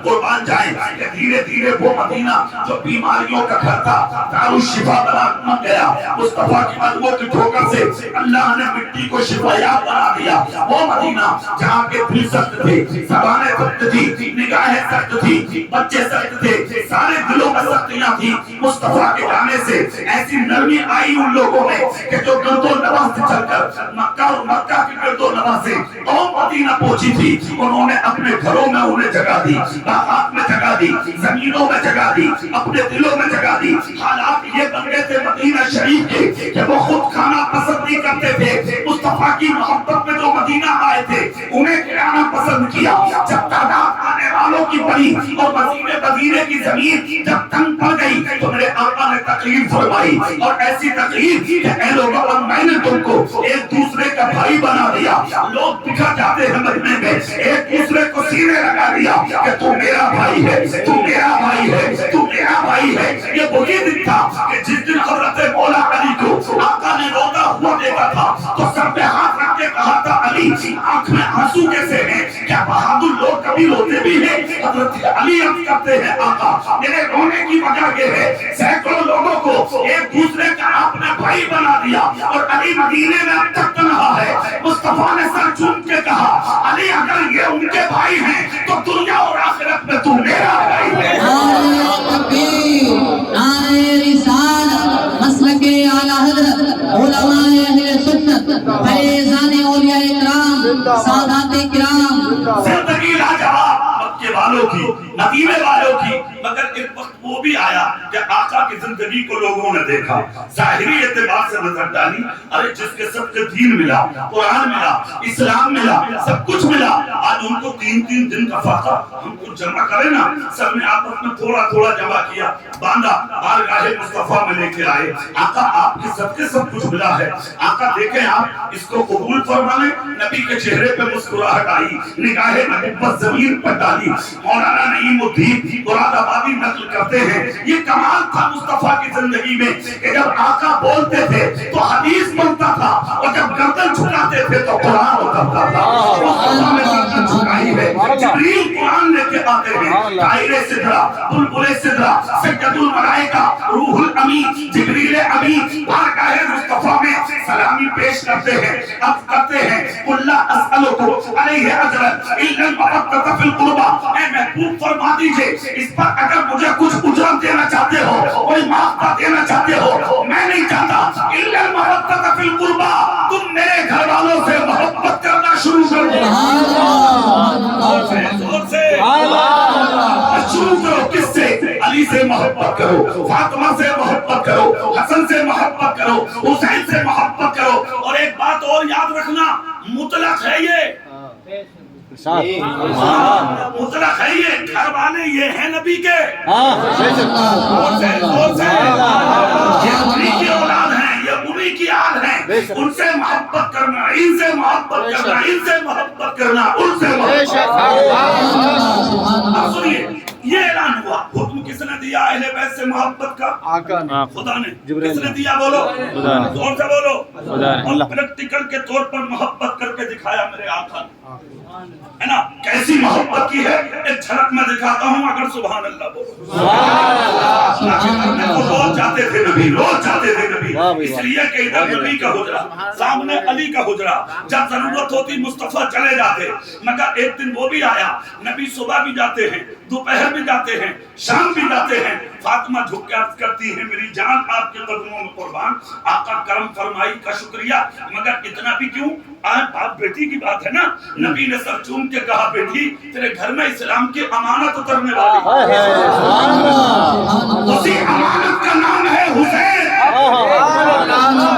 قربان جائیں کہ دھیرے دھیرے وہ مدینہ جو بیماریوں کا گھر تھا دارالشفا بن گیا. مصطفیٰ کی قدموں کی ٹھوکر سے اللہ نے مٹی کو شفایاب بنا دیا. وہ مدینہ جہاں کے دل سخت تھے, زبانیں سخت تھی, نگاہیں سخت تھی, بچے سخت تھے, سارے دلوں میں سختیاں تھی. مصطفیٰ کے جانے سے ایسی نرمی آئی ان لوگوں میں کہ جو گرد و نواح سے چل کر مکہ اور مکہ کی گرد و نواح سے قوم مدینہ پہنچی تھی, انہوں نے اپنے گھروں میں انہیں جگہ دی, باغات میں جگہ دی, زمینوں میں جگہ دی, اپنے دلوں میں جگہ دی. حالات یہ بن گئے تھے مدینہ شریف کے کہ وہ خود کھانا پسند نہیں کرتے تھے. مصطفیٰ کی محبت میں جو مدینہ آئے تھے انہیں کھلانا پسند کیا. جب تعداد آنے والوں کی بڑی اور مدینے کی زمین جب تنگ پڑ گئی تو میرے آقا نے تقریر فرمائی, اور ایسی تقریر کہ اے لوگوں میں نے تم کو ایک دوسرے کا بھائی بنا دیا. لوگ بکھر جاتے ہیں مدینے میں, ایک دوسرے کو سینے لگا دیا کہ تو میرا بھائی ہے, تو میرا بھائی ہے, تو میرا بھائی ہے. یہ وہی دن تھا کہ جس دن حضرت مولا علی کو آقا نے روتا ہوا دیکھا تھا تو سر پہ ہاتھ رکھ کے کہا تھا علی آنکھ میں آنسو کیسے ہیں, کیا بہادر لوگ کبھی روتے بھی ہیں؟ حضرت علی عرض کرتے ہیں آقا میرے رونے کی وجہ یہ ہے سینکڑوں لوگوں کو ایک دوسرے کا آپ نے بھائی بنا دیا اور علی مدینے میں اب تک رہا ہے. مصطفیٰ نے سر چوم کے کہا علی اگر یہ ان کے بھائی ہیں تو دنیا اور آخرت میں تو میرا بھائی ہے. نعرہ رسالت مسلک اعلی حضرت علماء اہل سنت فیضان اولیاء کرام سادات کرام. زندگی لاجواب مکے والوں کی, مدینے والوں کی, مگر ایک وقت وہ بھی آیا کہ آقا کی زندگی کو لوگوں نے دیکھا, ظاہری اعتبار سے نظر ڈالی, ارے جس کے سب کے دین ملا, قرآن ملا, اسلام ملا, سب کچھ ملا, آج ان کو 3 دن کا فاقہ ہم کچھ جمع کریں نا. سب نے آپس میں تھوڑا تھوڑا جمع کیا, باندھا, بارگاہ مصطفیٰ میں لے کے آئے. آقا آپ کے سب کچھ ملا ہے, آقا دیکھیں آپ اس کو قبول فرمائیں. نبی کے چہرے پہ مسکراہٹ آئی, نگاہیں محبت زمین پر ڈالی. مولانا نعیم الدین مراد آبادی نقل کرتے ہیں یہ کمال تھا مصطفیٰ کی زندگی میں کہ جب آقا بولتے تھے تو حدیث بنتا تھا, اور جب گردن جھکاتے تھے تو قرآن اترتا تھا. مصطفیٰ نے گردن جھکائی ہے, جبریل قرآن لے کے آتے ہیں, طائر سدرہ, بلبل سدرہ, سید الملائکہ, روح الامین, جبریل امین بارگاہ مصطفیٰ میں سلامی پیش کرتے ہیں. اب کرتے ہیں قل لا اسألکم علیہ اجرا الا المودۃ فی القربى, اے محبوب فرما دیجئے اس پر اگر مجھے کچھ اجرت دینا چاہتے ہو, کوئی معاوضہ دینا چاہتے ہو, میں نہیں چاہتا. الا المودۃ فی القربى, تم میرے گھر والوں سے محبت کرنا شروع کرو. شروع کرو کس سے؟ علی سے محبت کرو, فاطمہ سے محبت کرو, حسن سے محبت کرو, حسین سے محبت کرو. اور ایک بات اور یاد رکھنا, مطلق ہے یہ, مطلق ہے یہ, گھر والے یہ ہیں نبی کے, یہ انہی کی اولاد ہیں, یہ انہی کی آل ہیں. ان سے محبت کرنا, ان سے محبت کرنا, ان سے محبت کرنا, ان سے محبت کرنا. اب سنیے یہ اعلان ہوا, حکم کس نے دیا اہل بیت سے محبت کا؟ خدا نے. کس نے دیا؟ بولو زور سے بولو. اور پریکٹیکل کے طور پر محبت کر کے دکھایا میرے آقا ہے نا. کیسی محبت کی ہے ایک جھلک میں دکھاتا ہوں, اگر سبحان اللہ بولو. روز جاتے تھے نبی, روز جاتے تھے نبی, اس لیے کہ ادھر نبی کا حجرہ, سامنے علی کا حجرہ, جب ضرورت ہوتی مصطفیٰ چلے جاتے. مگر ایک دن وہ بھی آیا, نبی صبح بھی جاتے ہیں, دوپہر بھی جاتے ہیں, شام بھی جاتے ہیں. فاطمہ جھک کے عرض کرتی ہے میری جان آپ کے قدموں میں قربان, آقا کرم فرمائی کا شکریہ, مگر اتنا بھی کیوں, آج باپ بیٹی کی بات ہے نا. نبی نے سر چوم کے کہا بیٹی تیرے گھر میں اسلام کی امانت اترنے والی ہے, اسی امانت کا نام ہے حسین, امانت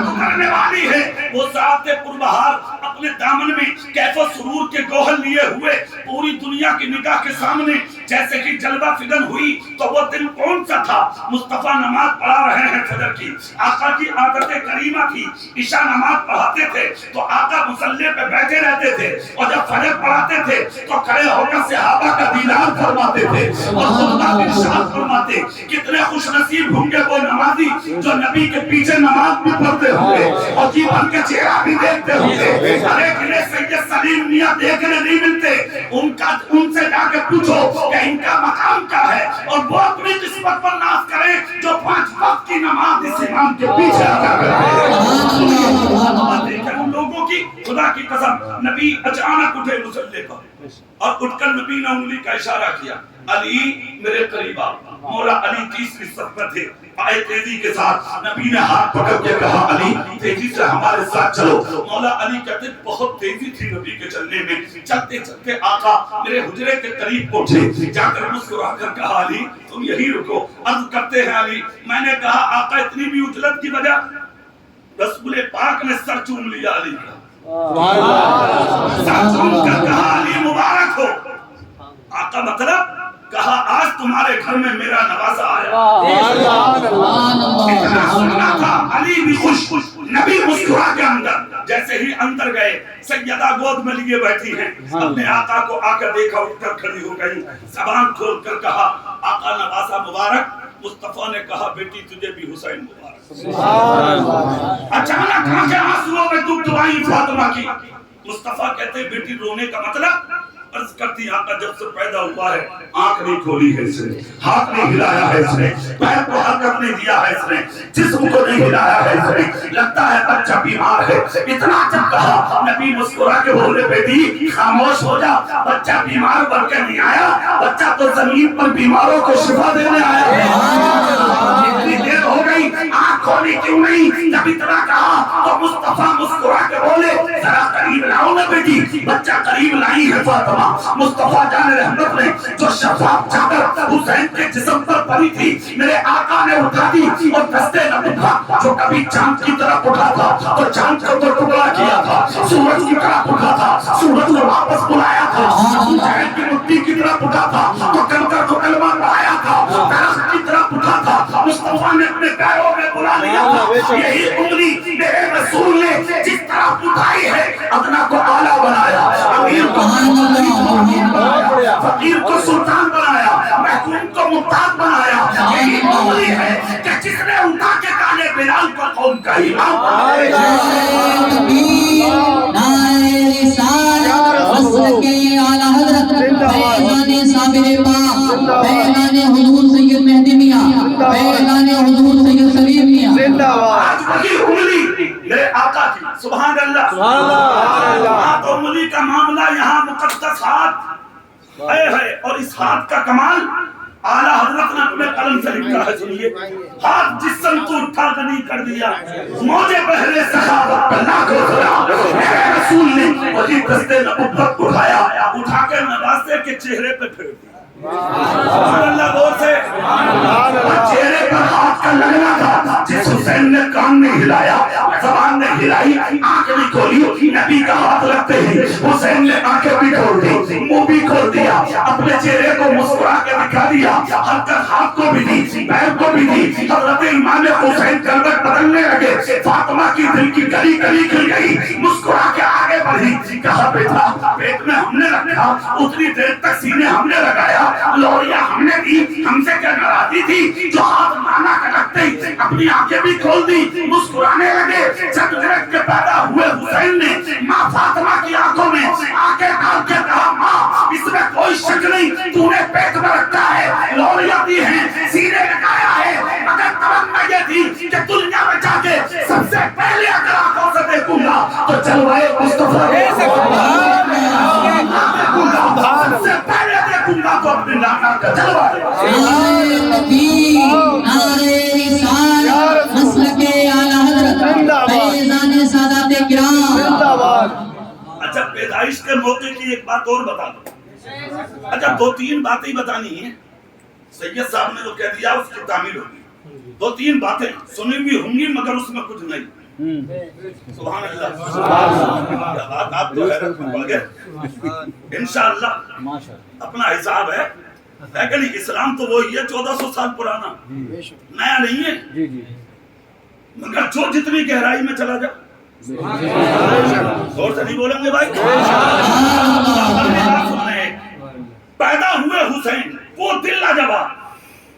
اترنے والی ہے. وہ ذات پربہار اپنے دامن میں کیف و سرور کے گوہر لیے ہوئے پوری دنیا کی نگاہ کے سامنے جیسے کہ جلوہ فگن ہوئی. تو وہ دن کون سا تھا؟ مصطفیٰ نماز پڑھا رہے ہیں فجر کی, آقا کی عادت کریمہ تھی, عشاء نماز پڑھاتے تھے تو آقا مصلی پہ بیٹھے رہتے تھے, اور جب فجر پڑھاتے تھے تو کھڑے ہو کر صحابہ کا دیدار فرماتے تھے اور خطبہ ارشاد فرماتے. کتنے خوش نصیب ہوں گے وہ نمازی جو نبی کے پیچھے نماز بھی پڑھتے ہوں گے اور جیون کے چہرہ بھی دیکھتے ہوں گے. ارے کنہیں سید سلیم میاں دیکھنے نہیں ملتے, ان سے جا کے پوچھو کہ ان کا مقام کیا ہے، اور وہ اپنی قسمت پر ناز کریں جو 5 وقت کی نماز اس امام کے پیچھے ادا کرتے ہیں۔ دیکھیں ان لوگوں کی، خدا کی قسم، نبی اچانک اٹھے مصلی پر اور اٹھ کر نبی نے انگلی کا اشارہ کیا، علی میرے قریب آ۔ مولا علی تیسری صف میں تھے، آئے تیزی کے ساتھ، نبی نے ہاتھ پکڑ کے کہا علی تیزی سے ہمارے ساتھ چلو۔ مولا علی کہتے بہت تیزی تھی نبی کے چلنے میں، چلتے چلتے آقا میرے حجرے کے قریب پہنچے، جا کر مسکرا کر کہا علی تم یہی رکو۔ عرض کرتے ہیں علی میں نے کہا آقا اتنی بھی عجلت کی وجہ؟ رسول پاک نے سر چوم لیا علی کا، سر چوم کر کہا علی مبارک ہو۔ آقا مطلب کہا آج تمہارے گھر میں میرا نوازا آیا۔ اتنا سننا تھا، علی بھی خوش، نبی مسکرا کے اندر، جیسے ہی اندر گئے سیدہ گود میں لیے بیٹھی ہیں، اپنے آقا کو آ کر دیکھا، اٹھ کر کھڑی ہو گئی، زبان کھول کر کہا آقا نوازا مبارک۔ مصطفیٰ نے کہا بیٹی تجھے بھی حسین مبارک۔ اچانک آنکھیں آنسوؤں میں ڈوب ڈبائیں فاطمہ کی۔ مصطفیٰ کہتے بیٹی رونے کا مطلب؟ عرض کرتی آقا جب سے پیدا ہوا ہے آنکھ نہیں کھولی ہے اس نے، ہاتھ نہیں ہلایا ہے اس نے، پیر کو حرکت نہیں دیا ہے اس نے، جسم کو نہیں ہلایا ہے اس نے، لگتا ہے بچہ بیمار ہے۔ اتنا جب کہا نبی مسکرا کے بولے بیٹی خاموش ہو جا، بچہ بیمار بن کے نہیں آیا، بچہ تو زمین پر بیماروں کو شفا دینے آیا ہے۔ اتنی دیر ہو گئی آنکھ کھولی کیوں نہیں؟ جب اتنا کہا تو مصطفیٰ مسکرا کے بولے ذرا قریب لاؤ نا بیٹی۔ بچہ قریب لائی ہے فاطمہ۔ مصطفیٰ جان رحمت نے جو شفاف چادر حسین کے جسم پر پڑی تھی میرے آقا نے اٹھا دی اور دستے نہ اٹھا، جو کبھی چاند کی طرف اٹھا تھا تو چاند کو تو ٹکڑا کیا تھا، سورج کی طرف اٹھا تھا سورج کو واپس بلایا تھا، جہل کی مٹی کی طرف اٹھا تھا تو کنکر کو کلمہ پڑھایا تھا، درخت کی طرف اٹھا تھا مصطفیٰ نے اپنے پیروں میں بلا لیا تھا۔ یہی انگلی میرے رسول نے جس طرف اٹھائی ہے ادنا کو اعلیٰ بنایا، امیر کو فقیر کو سلطان بنایا، محکوم کو مختار بنایا۔ یہی انگلی ہے کہ جس نے اٹھا کے کالے بلال کو قوم کا امام بنایا۔ نعرہ رسالت مسلک اعلیٰ حضرت فیضان صابر پاک، فیضان حضور سید مہدی میاں، فیضان حضور سید سلیم میاں۔ آج وہی انگلی میرے آقا کی، سبحان اللہ، ہاتھ انگلی کا معاملہ یہاں مقدس ہاتھ ہے، اور اس ہاتھ کا کمال اعلیٰ حضرت نے اپنے قلم سے لکھا ہے، سنیے۔ ہاتھ جسم کو اٹھا نہیں کر دیا، موجے بحر سخاوت پر لاکھوں سلام، میرے رسول نے وہی دستے نبوت اٹھایا، اٹھا کے نواسے کے چہرے پہ پھیر دیا۔ سبحان اللہ، غور سے، چہرے پر ہاتھ کا لگنا تھا، جس حسین نے کان نہیں ہلایا، زبان نے ہلائی، آنکھ نہیں کھولی، نبی کا ہاتھ رکھتے ہی حسین نے آنکھیں بھی کھول دی، منہ بھی کھول دیا، اپنے چہرے کو مسکرا کے دکھا دیا، حرکت ہاتھ کو بھی دی، پیر کو بھی دی۔ حضرت امام حسین کلبت بدلنے لگے، فاطمہ کی دل کی گلی گلی کھل گئی، مسکرا کے آگے بڑھی، کہا بیٹا پیٹ میں ہم نے رکھا، اتنی دیر تک سینے ہم نے لگایا، لوریاں ہم نے دی، ہم سے کیا ناراضی تھی؟ جو ہاتھ مانا کا رکھتے ہی اپنی آنکھیں بھی کھول دی، مسکرانے لگے۔ جب درخت کے پیدا ہوئے حسین نے ماں فاطمہ کی آنکھوں میں آنکھیں ڈال کے کہا ماں اس میں کوئی شک نہیں، تو نے پیٹ میں رکھا ہے، لوریاں دی ہیں، سینے لگایا ہے، مگر تمنا یہ تھی کہ دنیا میں جا کے سب سے پہلے اگر آنکھوں سے دیکھوں گا تو جلوائے مصطفیٰ سب سے پہلے دیکھوں گا تو اپنے نانا کا جلوہ۔ نعرہ تکبیر، نعرہ رسالت مسلک اعلیٰ حضرت فیضان سادات کرام۔ اچھا پیدائش کے موقع کی ایک بات اور بتا دو، اچھا 2-3 باتیں بتانی ہیں، سید صاحب نے جو کہہ دیا اس کی تعمیل ہوگی، 2-3 باتیں سنی بھی ہوں گی مگر اس میں کچھ نہیں۔ سبحان اللہ، بات آپ تو حیرت میں پڑ گئے۔ انشاءاللہ اپنا حساب ہے لیکن اسلام تو وہی ہے 1400 سال پرانا، نیا نہیں ہے، مگر جو جتنی گہرائی میں چلا جا، زور سے نہیں بولیں گے بھائی، پیدا ہوئے حسین وہ دل لاجواب،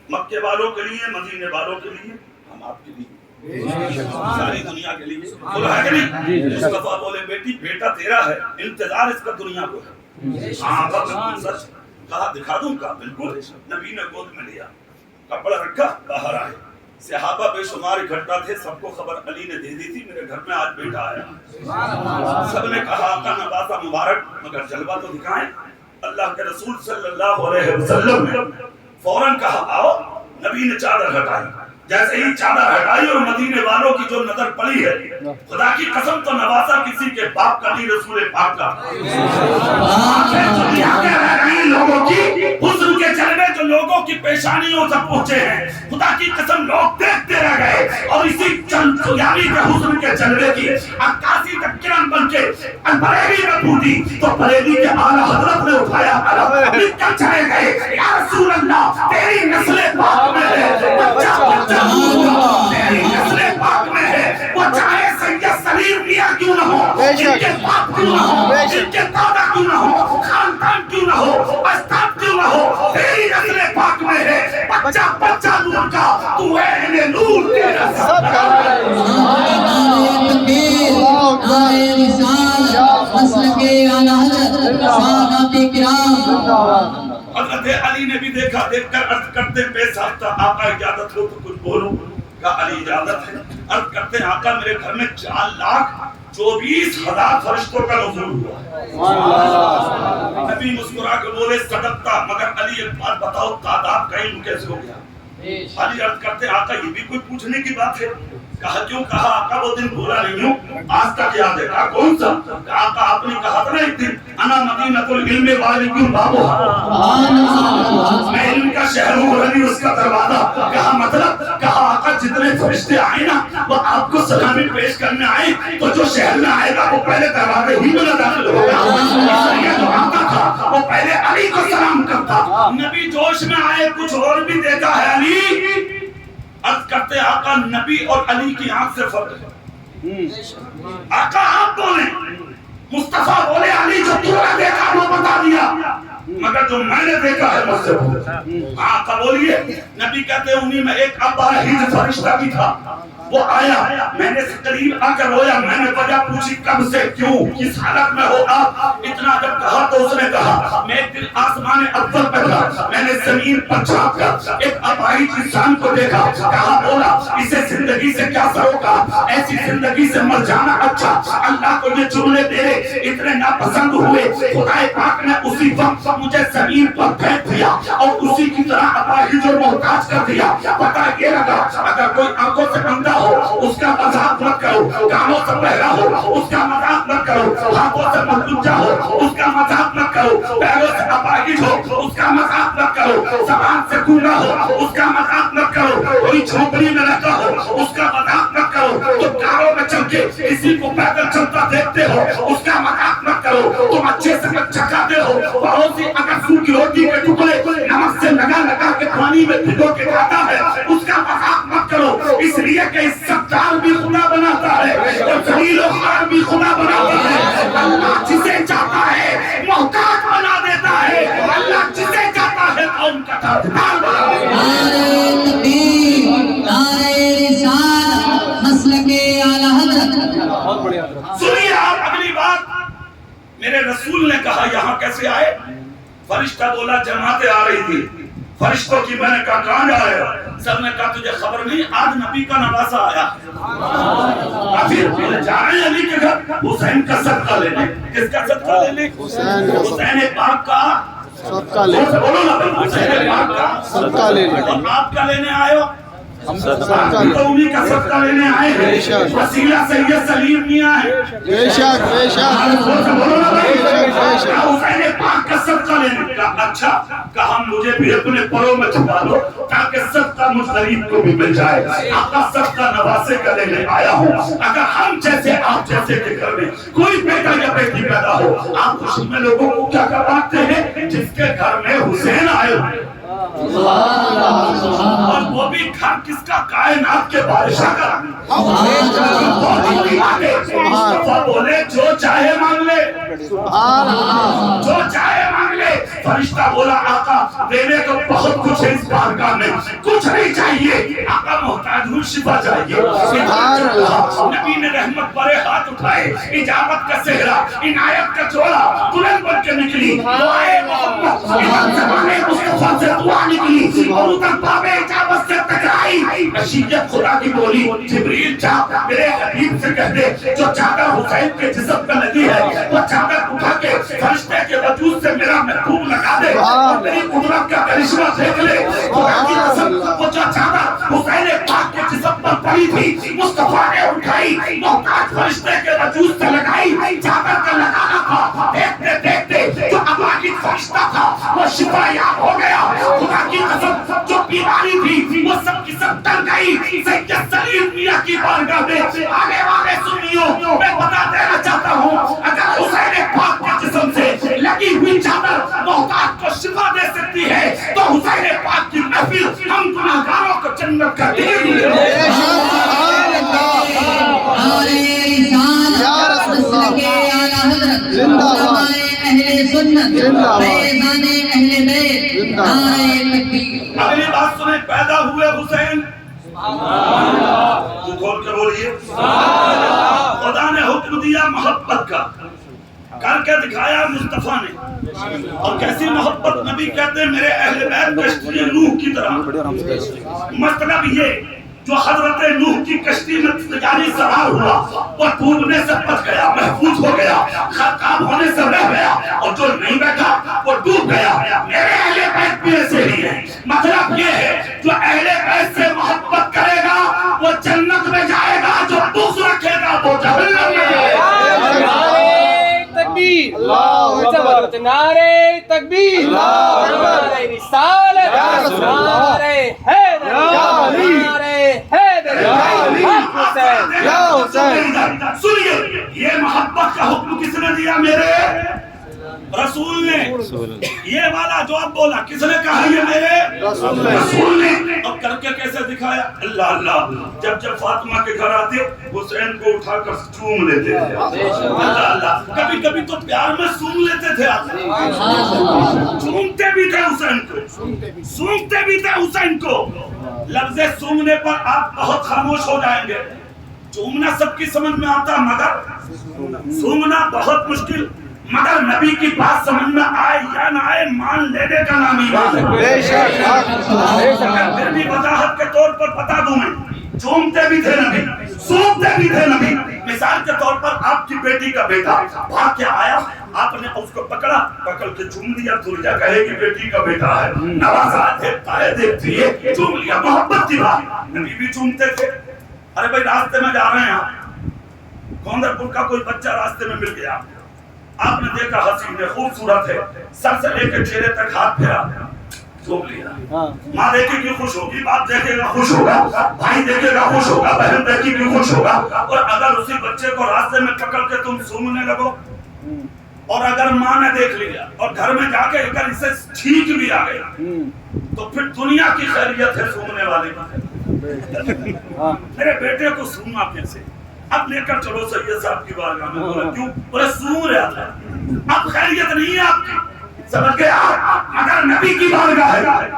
مکے والوں کے لیے، مدینے والوں کے لیے، ہم آپ کے لیے، ساری دنیا کے لیے، بولو ہے کہ نہیں؟ مصطفیٰ بولے بیٹی بیٹا تیرا ہے، انتظار اس کا دنیا کو ہے۔ ہاں بالکل سچ، کہا دکھا دوں کا بالکل. نبی نے گود میں لیا, کپڑا رکھا, باہر آئے. صحابہ بے شمار اکٹھا تھے, سب کو خبر علی نے دے دی تھی میرے گھر میں آج بیٹا آیا. سب نے کہا آقا نوازا مبارک, مگر جلوہ تو دکھائیں. اللہ کے رسول صلی اللہ علیہ وسلم نے فوراً کہا آؤ. نبی نے چادر ہٹائی, جیسے ہی چادر ہٹائی اور مدینے والوں کی جو نظر پڑی ہے, خدا کی قسم تو نوازا کسی کے باپ کا نہیں, رسول پاک کا. لوگوں کی حسن کے جلوے جو لوگوں کی پیشانیوں تک پہنچے ہیں, خدا کی قسم لوگ دیکھتے رہ گئے. اور اسی چند یعنی کے حسن کے جلوے کی عکاسی تک کرن بن کے بریلی میں پھوٹی تو بریلی کے اعلیٰ حضرت نے اٹھایا لکھ کر چلے گئے, یا رسول اللہ تیری نسل پاک میں ہے, تیری نسل پاک میں ہے, وہ چاہے سید سلیم میاں کیوں نہ ہو, ان کے باپ کیوں نہ ہو, ان کے دادا کیوں نہ ہو, خاندان کیوں نہ ہو, استاد کیوں نہ ہو, تیری نسل پاک میں ہے. بچہ بچہ نور کا, تو ہے نور تیرا سب حضرت علی نے بھی دیکھا, دیکھ کر عرض کرتے بے ساختہ آقا اجازت ہو تو کچھ بولوں. کہا علی اجازت ہے. عرض کرتے آقا میرے گھر میں 4,24,000 فرشتوں کا نزول ہوا. نبی مسکرا کے بولے صدقتا, مگر علی ایک بات بتاؤ تعداد کا علم کیسے ہو گیا؟ علی عرض کرتے آقا یہ بھی کوئی پوچھنے کی بات ہے. کہا کیوں؟ کہا آقا وہ دن بھولا نہیں ہوں, آج تک یاد ہے. کہا کون سا؟ کہا آقا آپ نے کہا تھا نا ایک دن انا مدینۃ العلم والکم بابھا, میں علم کا شہر ہوں علی اس کا دروازہ. کہا مطلب؟ کہا آقا جتنے فرشتے آئے نا وہ آپ کو سلامی پیش کرنے آئے, تو جو شہر میں آئے گا وہ پہلے دروازے ہی میں داخل ہوگا. یہ جو آتا تھا وہ پہلے علی کو سلام کرتا. نبی جوش میں آئے, کچھ اور بھی دیکھا ہے علی. عرض کرتے آقا نبی اور علی کی آنکھ سے فرق ہے. آقا آپ بولیں, مصطفیٰ بولے علی جو تو نے دیکھا وہ بتا دیا, مگر جو میں نے دیکھا ہے مجھ سے بولے. آقا بولیے. نبی کہتے ہیں انہی میں ایک ابراہیم فرشتہ بھی تھا, وہ آیا, میں نے قریب آ کر رویا, میں نے وجہ پوچھی کب سے کیوں کس حالت میں ہو آپ. اتنا جب کہا تو اس نے کہا میں ایک دن آسمان اول پر تھا, میں نے زمین پر جھانک کر ایک ابراہیم انسان کو دیکھا. کہا بولا اسے زندگی سے کیا سروکا, ایسی زندگی سے مر جانا اچھا. اللہ کو یہ جملے میرے اتنے ناپسند ہوئے, خدا پاک نے اسی وقت مجھے زمین پر پھینک دیا اور اسی کی طرح ابراہیم جو محتاج کر دیا. پتہ یہ لگا اگر کوئی آنکھوں سے اندھا ہو اس کا مذاق مت کرو, کانوں سے بہرا ہو اس کا مذاق مت کرو, ہاتھوں سے ملوچا ہو اس کا مذاق مت کرو, پیروں سے اپاہج ہو اس کا مذاق مت کرو, زبان سے گونگا ہو اس کا مذاق مت کرو, کوئی جھونپڑی میں رہتا ہو اس کا مذاق مت کرو, تم کاروں میں چل کے کسی کو پیدل چلتا دیکھتے ہو اس کا مذاق مت کرو, تم اچھے سے چکاتے ہو پڑوسی اگر سو کی روٹی کے ٹکڑے نمک سے لگا لگا کے پانی میں بھگو کے کھاتا ہے اس کا مذاق مت کرو. اس لیے کہ ستار بھی خدا بناتا ہے اور ذلیل و خوار بھی خدا بناتا ہے. اللہ جسے چاہتا ہے محتاج بنا دیتا ہے, اللہ جسے چاہتا ہے قوم کا تابعدار بنا دیتا ہے. نعرہ تکبیر, نعرہ رسالت, مسلک اعلی حضرت. بہت بڑھیا. سنیے آپ اگلی بات. میرے رسول نے کہا یہاں کیسے آئے؟ فرشتہ بولا جماعتیں آ رہی تھی. فرشتوں کی میں نے کہا کہاں جا رہے ہو؟ سب نے کہا تجھے خبر نہیں, آج نبی کا نواسا آیا. پھر جا رہے ہیں علی کے گھر حسین کا صدقہ لینے. کس کا صدقہ لینے؟ حسین پاک کا صدقہ لینے. بولو نا, حسین پاک کا صدقہ لینے. اور آپ کیا لینے آئے ہو؟ ہم صدقہ ہم تو انہی کا صدقہ لینے آئے ہیں. وسیلہ سید سلیم میاں ہے. بے شک بے شک. بولو نا بھائی, حسین پاک کا صدقہ لینے کا. اچھا کہا مجھے بھی اپنے پروں میں چھپا دو تاکہ صدقہ مجھ غریب کو بھی مل جائے. آقا صدقہ نواسے کا لینے آیا ہوں. اگر ہم جیسے آپ جیسے کے گھر میں کوئی بیٹا یا بیٹی پیدا ہو, آپ خوشی میں لوگوں کو کیا کرواتے ہیں؟ جس کے گھر میں حسین آئے ہوئے, اور وہ بھی گھر کس کا؟ کائنات کے بادشاہ کا. مصطفیٰ بولے جو چاہے مانگ لے. سبحان اللہ. جو چاہے مانگ لے. فرشتہ بولا آقا دینے کو بہت کچھ ہے اس بارگاہ میں, کچھ نہیں چاہیے. آقا محتاج ہوں, شفا چاہیے. سبحان اللہ. نبی نے رحمت بڑے ہاتھ اٹھائے, اجابت کا صحرا, عنایت کا چولا بلند بن کے نکلی. دعائے محمد زمانے مصطفیٰ سے دعا نکلی اور ادھر باب اجابت سے ٹکرائی. مشیت خدا کی بولی, جبریل جا میرے حبیب سے کہہ دے جو چادر حسین کے جسم پہ لگی ہے وہ چادر اٹھا کے فرشتے کے وجود سے میرا محبوب لگا دے اور میری قدرت کا کرشمہ دیکھ لے. خدا کی قسم وہ جو چادر حسین پاک کے جسم پر پڑی تھی مصطفیٰ نے اٹھائی, محتاج فرشتے کے وجود سے لگائی. چادر کا لگانا تھا, دیکھتے دیکھتے جو اباقی فرشتہ تھا وہ شفا یاب ہو گیا. خدا کی قسم جو بیماری تھی وہ سب کی سب ٹل گئی. سید سلیم میاں کی بارگاہ میں آنے والے سنیوں میں بتا دینا چاہتا ہوں, اگر حسین پاک کے جسم سے لگی ہوئی چادر محتاج کو شفا دے سکتی ہے تو حسین پاک کی محفل ہم گناہگاروں کو جنت کا دے گی. اگلی بات سنیں, پیدا ہوئے حسین. کھول کر بولیے. خدا نے حکم دیا محبت کا, کر کے دکھایا مصطفیٰ نے. اور کیسی محبت, نبی کہتے ہیں میرے اہل بیت کشتی نوح کی طرح. مطلب یہ جو حضرت نوح کی کشتی میں تجاری سوار ہوا وہ ڈوبنے سے بچ گیا, محفوظ ہو گیا, خراب ہونے سے رہ گیا, اور جو نہیں بیٹھا وہ ڈوب گیا. میرے اہل بیت بھی ایسے ہی ہے. مطلب یہ ہے جو اہل بیت سے محبت کرے گا وہ جنت میں جائے گا, جو بغض رکھے گا وہ جہنم میں جائے گا. تکبیر, نعرے تکبیر, نعرے رسالت, نعرے حیدر, نعرے حیدر, سنیے, یہ محبت کا حکم کس نے دیا؟ میرے رسول نے. یہ والا جو اب بولا کس نے کہا؟ یہ میرے رسول نے. اب کر کے کیسے دکھایا؟ اللہ اللہ. جب جب فاطمہ کے گھر آتے حسین کو اٹھا کر چوم لیتے تھے. اللہ اللہ. کبھی کبھی تو پیار میں سون لیتے تھے, چومتے بھی تھے حسین کو, سونگتے بھی تھے حسین کو. لفظ سونگنے پر آپ بہت خاموش ہو جائیں گے. چومنا سب کی سمجھ میں آتا مگر سونگنا بہت مشکل. مگر نبی کی بات سمجھ میں آئے یا نہ آئے, مان لینے کا نام ایمان ہے. بے شک. پھر بھی وضاحت کے طور پر بتا دوں میں, چومتے بھی تھے نبی, سونگتے بھی تھے نبی. مثال کے طور پر آپ کی بیٹی کا بیٹا بھاگ کے آیا, آپ نے اس کو پکڑا, پکڑ کے چوم لیا. ترجا کہے کہ بیٹی کا بیٹا ہے, نوازا, دیکھتا ہے, دیکھتی ہے, چوم لیا. محبت کی بات. نبی بھی چومتے تھے. ارے بھائی راستے میں جا رہے ہیں آپ, گوندر پور کا کوئی بچہ راستے میں مل گیا, آپ نے دیکھا حسین ہے, خوبصورت ہے, سر سے لے کے چہرے تک ہاتھ پھیرا, چوم لیا. ماں دیکھے گی خوش ہوگی, باپ دیکھے گا خوش ہوگا, بھائی دیکھے گا خوش ہوگا, بہن دیکھے گی خوش ہوگا. اور اگر اسی بچے کو راستے میں پکڑ کے تم سونگنے لگو, اور اگر ماں نے دیکھ لیا اور گھر میں جا کے اگر اسے ٹھیک بھی آ گیا تو پھر دنیا کی خیریت ہے سونگنے والے کی. میرے بیٹے کو سونگا کیسے؟ اب لے کر چلو سید صاحب کی بارگاہ میں. بولا کیوں؟ بولا سونگ رہا تھا, اب خیریت نہیں ہے آپ کی. سمجھ گیا؟ مگر نبی کی بارگاہ ہے,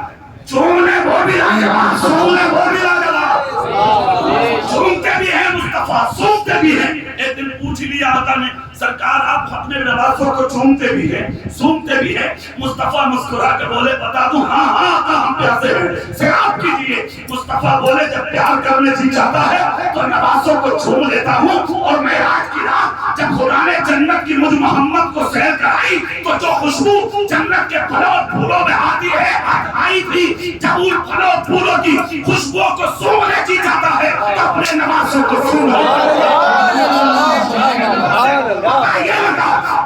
چومنے وہ بھی لاجواب, سونگنے وہ بھی لاجواب. سونگتے بھی ہیں مصطفیٰ, سونگتے بھی ہیں. ایک دن پوچھ لیا آقا نے, سرکار آپ اپنے نوازوں کو چومتے بھی ہیں, سونگتے بھی ہیں. مصطفیٰ مسکرا کے بولے بتا دوں, ہاں ہاں آقا ہم پیاسے ہیں, سیراب کیجئے. مصطفیٰ بولے جب پیار کرنے جی چاہتا ہے تو نوازوں کو چوم لیتا ہوں. اور معراج کی رات جب خدا نے جنت کی مجھ محمد کو سیر کرائی تو جو خوشبو جنت کے پھلوں اور پھولوں میں آتی ہے آئی تھی. جب ان پھلوں اور پھولوں کی خوشبو کو سونگنے جی چاہتا ہے تو اپنے نوازوں کو سونگ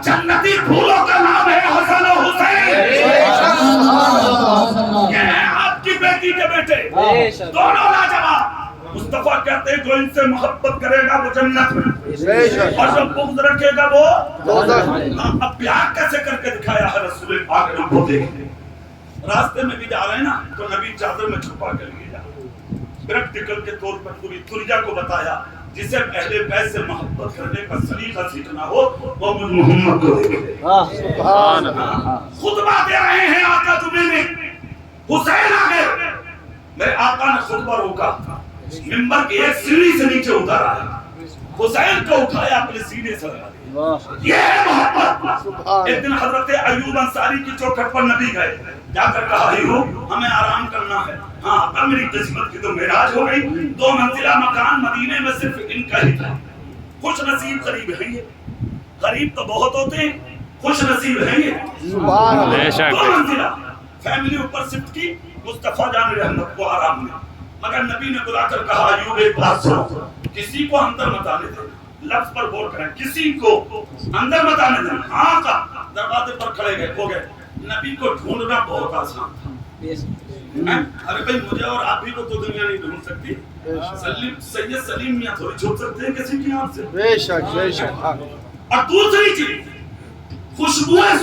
جنتی پھولوں کا نام ہے حسن و حسین. یہ ہے آپ کی بیٹی کے بیٹے, دونوں لاجواب. مصطفیٰ کہتے ہیں جو ان سے محبت کرے گا وہ جنت میں, اور جو بغض رکھے گا وہ دوزخ. اب پیار کیسے کر کے دکھایا ہے رسول پاک نے, وہ دیکھیں. راستے میں بھی جا رہے ہیں نا تو نبی چادر میں چھپا کر لے جا, پریکٹیکل کے طور پر پوری ترجا کو بتایا. جسے اہل بیت سے محبت کرنے کا سلیقہ سیکھنا ہو وہ مجھ محمد کو دیکھے. سبحان اللہ. خطبہ دے رہے ہیں آقا جمعے میں, حسین آ گئے, میرے آقا نے خطبہ روکا, منبر کی ایک سیڑھی سے نیچے اتارا, حسین کو اٹھایا اپنے سینے سے لگا دیا. یہ ہے محبت. ایک دن حضرت ایوب انصاری کی چوکھٹ پر نبی گئے, جا کر کہا ایوب ہمیں آرام کرنا ہے. ہاں اب میری قسمت کی تو معراج ہو گئی, 2 منزلہ مکان مدینے میں صرف ان کا ہی تھا. خوش نصیب غریب ہیں یہ, غریب تو بہت ہوتے ہیں, خوش نصیب ہیں یہ. سبحان اللہ. 2 منزلہ فیملی اوپر شفٹ کی مصطفیٰ جان رحمت کو آرام میں. مگر نبی نے بلا کر کہا ایوب ایک بات سنو, کسی کو اندر مت آنے دیں. لفظ پر غور کریں, کسی کو اندر مت آنے دیں. ہاں کا دروازے پر کھڑے گئے ہو گئے. نبی کو ڈھونڈنا بہت آسان تھا. ارے بھائی مجھے اور آپ ہی کو تو دنیا نہیں ڈھونڈ سکتی. سید سلیم میاں تھوڑی چھوڑ سکتے ہیں کسی کی آنکھ سے. بے شک بے شک. اور دوسری چیز, خوشبوئیں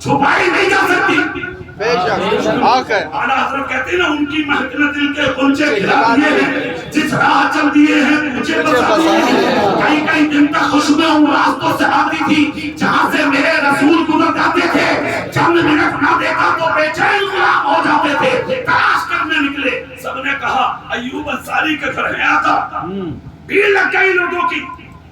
چھپائی نہیں جا سکتی. بے شک. آ کر اعلیٰ حضرت کہتے ہیں نا ان کی مہک نے دل کے غنچے کھلا دیے ہیں, جس راہ چل دیے ہیں مجھے بسا دیے ہیں. کئی کئی دن تک خوشبوئیں ان راستوں سے آتی تھی جہاں سے میرے رسول گزر جاتے تھے. چند منٹ نہ دیکھا تو بے چین غلام ہو جاتے تھے, تلاش کرنے نکلے. سب نے کہا ایوب انصاری کے گھر ہے آقا. بھیڑ لگ گئی لوگوں کی,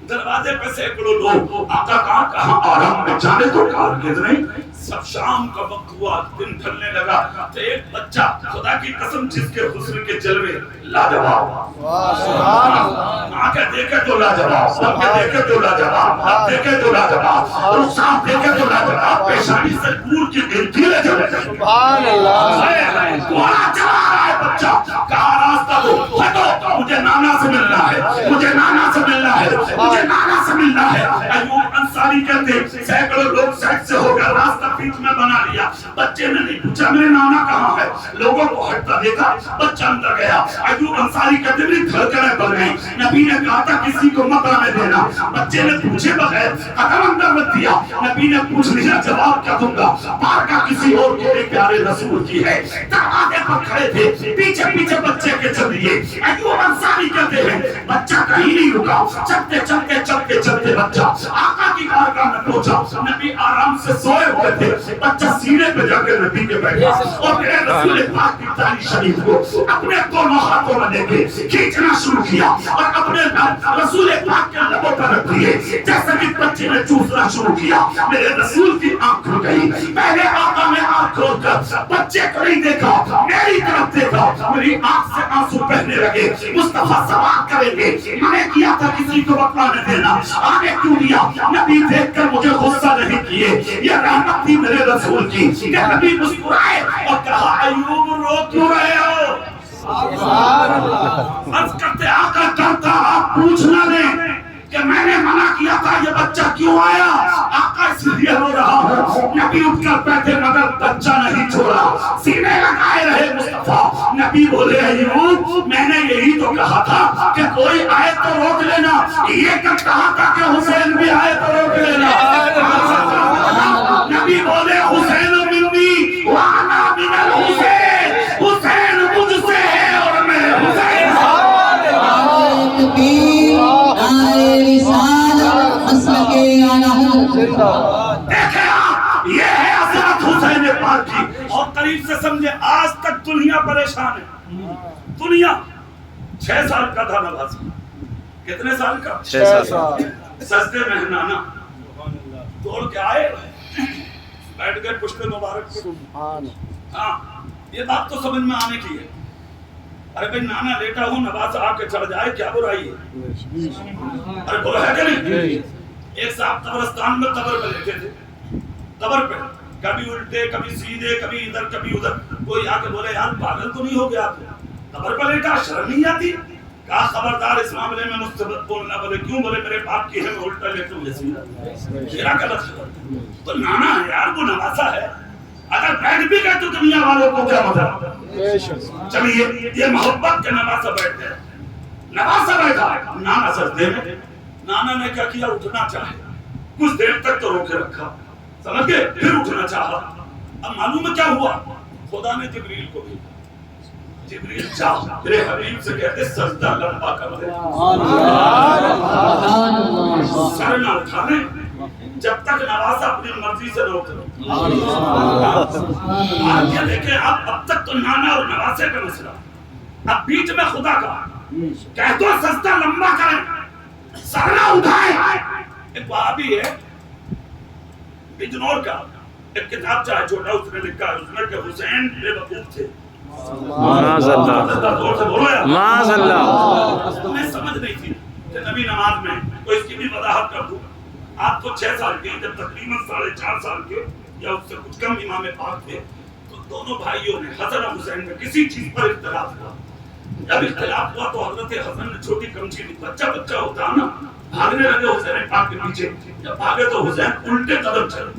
دروازے پہ سینکڑوں لوگ. آقا کہاں آرام میں جانے تو کارگز نہیں. سب شام کا وقت ہوا, دن ڈھلنے لگا تو ایک بچہ, خدا کی قسم جس کے حسن کے جلوے لاجواب. سبحان اللہ. آنکھیں دیکھے تو لاجواب, آنکھیں دیکھے تو لاجواب, ہاتھ دیکھے تو لاجواب, رخسار دیکھے تو لاجواب, پیشانی سے نور کی گھیلے چلے. سبحان اللہ. گھوڑا چلا رہا ہے بچہ, کہا راستہ دو, ہٹو, مجھے نانا سے ملنا ہے, مجھے نانا سے ملنا ہے, مجھے نانا سے ملنا ہے. ایوب انصاری کہتے سینکڑوں لوگ سائڈ سے ہو گئے, راستہ بیچ میں بنا لیا. بچے نے نہیں پوچھا میرے نانا کہاں ہے, لوگوں کو ہٹتا دیکھا, بچہ اندر گیا. ایوب انصاری کہتے میری دھڑکنیں بڑھ گئیں. نبی نے کہا تھا کسی کو مت آنے دینا. بچے نے پوچھے بغیر قدم اندر مت دیا. نبی نے پوچھ لیا جواب کیا دوں گا, بارگاہ کسی اور کے پیارے رسول کی ہے. دروازے پر کھڑے تھے, پیچھے پیچھے بچے کے چل دیے. ایوب انصاری کہتے ہیں بچہ کہیں نہیں رکا, چلتے چلتے چلتے چلتے بچہ آقا کی بارگاہ میں پہنچا. نبی آرام سے سوئے ہوئے تھے, بچہ سینے پہ جا کے نبی کے بیٹھا اور میرے رسول پاک کی تاریخ شریف کو اپنے دونوں ہاتھوں میں لے کے کھینچنا شروع کیا اور اپنے رسول پاک کے لبوں پر رکھ دیے. جیسے کہ بچے نے چوسنا شروع کیا, میرے رسول کی آنکھ کھل گئی. پہلے آقا نے آنکھ کھول کر بچے کو نہیں دیکھا, میری طرف دیکھا. میری آنکھ سے آنسو بہنے لگے. مصطفیٰ سوال کریں گے, میں نے کیا تھا کسی کو بتانے دینا, آگے کیوں دیا؟ نبی دیکھ کر مجھے غصہ نہیں کیے, یہ رحمت تھی میرے رسول کی. کہ نبی مسکرائے اور کہا ایوب رو کیوں رہے ہو؟ سبحان اللہ. عرض کرتے آقا کرتا آپ پوچھ نہ لیں کہ میں نے منع کیا تھا یہ بچہ کیوں آیا. آقا اس لیے رو رہا ہوں. نبی اٹھ کر بیٹھے مگر بچہ نہیں چھوڑا, سینے لگائے رہے مصطفیٰ. نبی بولے ایوب میں نے یہی تو کہا تھا کہ کوئی آئے تو روک لینا, یہ کب کہا تھا کہ حسین بھی آئے تو روک لینا. نبی بولے حسین منی وانا من الحسین, حسین مجھ سے ہے اور میں حسین. دیکھیں آپ, یہ ہے حضرت حسین پاک کی. اور قریب سے سمجھے, آج تک دنیا پریشان ہے. دنیا 6 سال کا تھا نواز, کتنے سال کا؟ 6 سال. سجدے میں نانا توڑ کے آئے, بیٹھ گئے پشت مبارک پہ. ہاں یہ بات تو سمجھ میں آنے کی ہے. ارے بھائی نانا لیٹا ہوں, نواز آ کے چڑھ جائے, کیا برائی ہے؟ ارے بولو ہے کہ نہیں؟ ایک صاحب قبرستان میں قبر پہ لیٹے تھے, قبر پہ کبھی الٹے کبھی سیدھے, کبھی ادھر کبھی ادھر. کوئی آ کے بولے یار پاگل تو نہیں ہو گیا آپ, قبر پہ لیٹا, شرم نہیں آتی؟ کہا خبردار اس معاملے میں مستبد بولنا. بولے کیوں؟ بولے میرے باپ کی ہے میں الٹا لیٹوں یہ سیدھا, میرا غلط ہے. تو نانا ہے یار, وہ نواسا ہے. اگر بیٹھ بھی گئے تو دنیا والوں کو کیا مطلب؟ چلیے یہ محبت کے نواسا بیٹھ گئے, نواسا بیٹھا, نانا سجدے میں. نانا نے کیا کیا, اٹھنا چاہے, کچھ دیر تک تو روکے رکھا, سمجھ گئے, پھر اٹھنا چاہا. اب معلوم ہے کیا ہوا, خدا نے جبریل کو بھیجا. جبریل جا میرے حبیب سے کہتے سجدہ لمبا کر دے، سر نہ اٹھانے جب تک نوازہ اپنی مرضی سے نہ اترے۔ آپ یہ دیکھیں، اب تک تو نانا اور نوازے کا مسئلہ، اب بیچ میں خدا کا کہہ دو سجدہ لمبا کریں، سر نہ اٹھائیں۔ ایک وہابی ہے بجنور کا، ایک کتاب چاہے چھوٹا، اس نے لکھا ہے اس میں کہ حسین بے وقوف تھے۔ معاذ اللہ معاذ اللہ، میں سمجھ نہیں تھی کہ نبی نماز میں تو اس کی بھی وضاحت کر دوں۔ آپ تو 6 سال کے، جب تقریباً 4.5 سال کے یا اس سے کچھ کم امام پاک تھے، تو دونوں بھائیوں نے حسن اور حسین میں کسی چیز پر اختلاف ہوا۔ جب اختلاف ہوا تو حضرت حسن نے چھوٹی کمچی لی، بچہ ہوتا ہے نا، بھاگنے لگے حسین پاک کے پیچھے۔ جب بھاگے تو حسین الٹے قدم چلے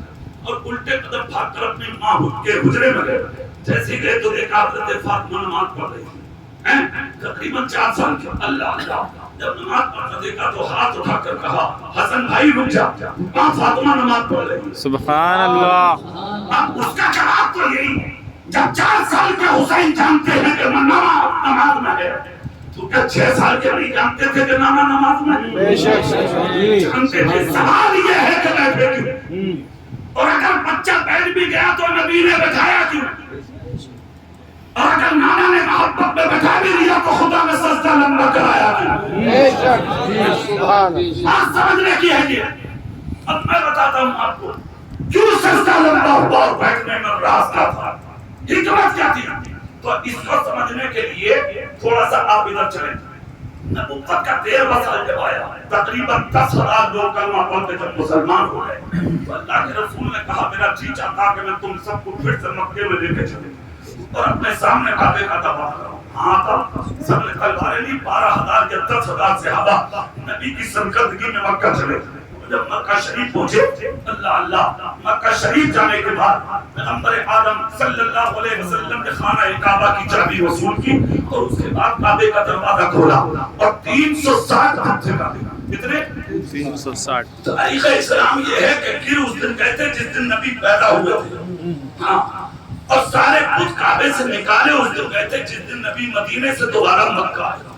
اور الٹے قدم بھاگ کر اپنی ماں کے حجرے میں گئے۔ جیسے گئے تو دیکھا حضرت فاطمہ نماز پڑھ رہی تھی، تقریباً 4 سال کے۔ اللہ اللہ، جب نماز پڑھتا دیکھا تو ہاتھ اٹھا کر کہا حسن بھائی رک جا، ماں فاطمہ نماز پڑھ رہی ہے۔ سبحان اللہ۔ اب اس کا جواب تو یہی ہے، جب 4 سال کے حسین جانتے ہیں کہ نماز میں ہے، تو کیا 6 سال کے نہیں جانتے تھے کہ نانا نماز میں ہے؟ جانتے تھے۔ سوال یہ ہے کہ بیٹھے کیوں، اور اگر بچہ بیٹھ بھی گیا تو نبی نے بٹھایا کیوں، اور اگر نانا نے محبت میں بٹھا بھی دیا تو خدا نے سجدہ لمبا کرایا کیوں؟ بات سمجھنے کی ہے یہ۔ اب میں بتاتا ہوں آپ کو کیوں سجدہ لمبا ہوا اور بیٹھنے میں راز کیا تھا، حکمت کیا تھی۔ تو اس کو سمجھنے کے لیے تھوڑا سا آپ ادھر چلیں۔ نبوت کا 13واں سال جب آیا، تقریباً 10,000 لوگ کلمہ پڑھ کے جب مسلمان ہو گئے، تو اللہ کے رسول نے کہا میرا جی چاہتا کہ میں تم سب کو پھر سے مکے میں لے کے چلوں اور اپنے سامنے کعبے کا طواف کروں۔ ہاں تھا، سب نے تلواریں لی، 12,000 یا 10,000 صحابہ نبی کی سرکردگی میں مکہ چلے۔ جب مکہ شریف پہنچے، اللہ اللہ، مکہ شریف جانے کے بعد پیغمبر آدم صلی اللہ علیہ وسلم نے خانہ کعبہ کی چابی وصول کی اور اس کے بعد کعبے کا دروازہ کھولا اور 360 دن تھے کعبے کا۔ کتنے؟ 360۔ تاریخ اسلام یہ ہے کہ پھر اس دن کہتے ہیں جس دن نبی پیدا ہوئے تھے، ہاں، اور سارے کچھ کعبے سے نکالے اس دن کہتے ہیں جس دن نبی مدینے سے دوبارہ مکہ آیا۔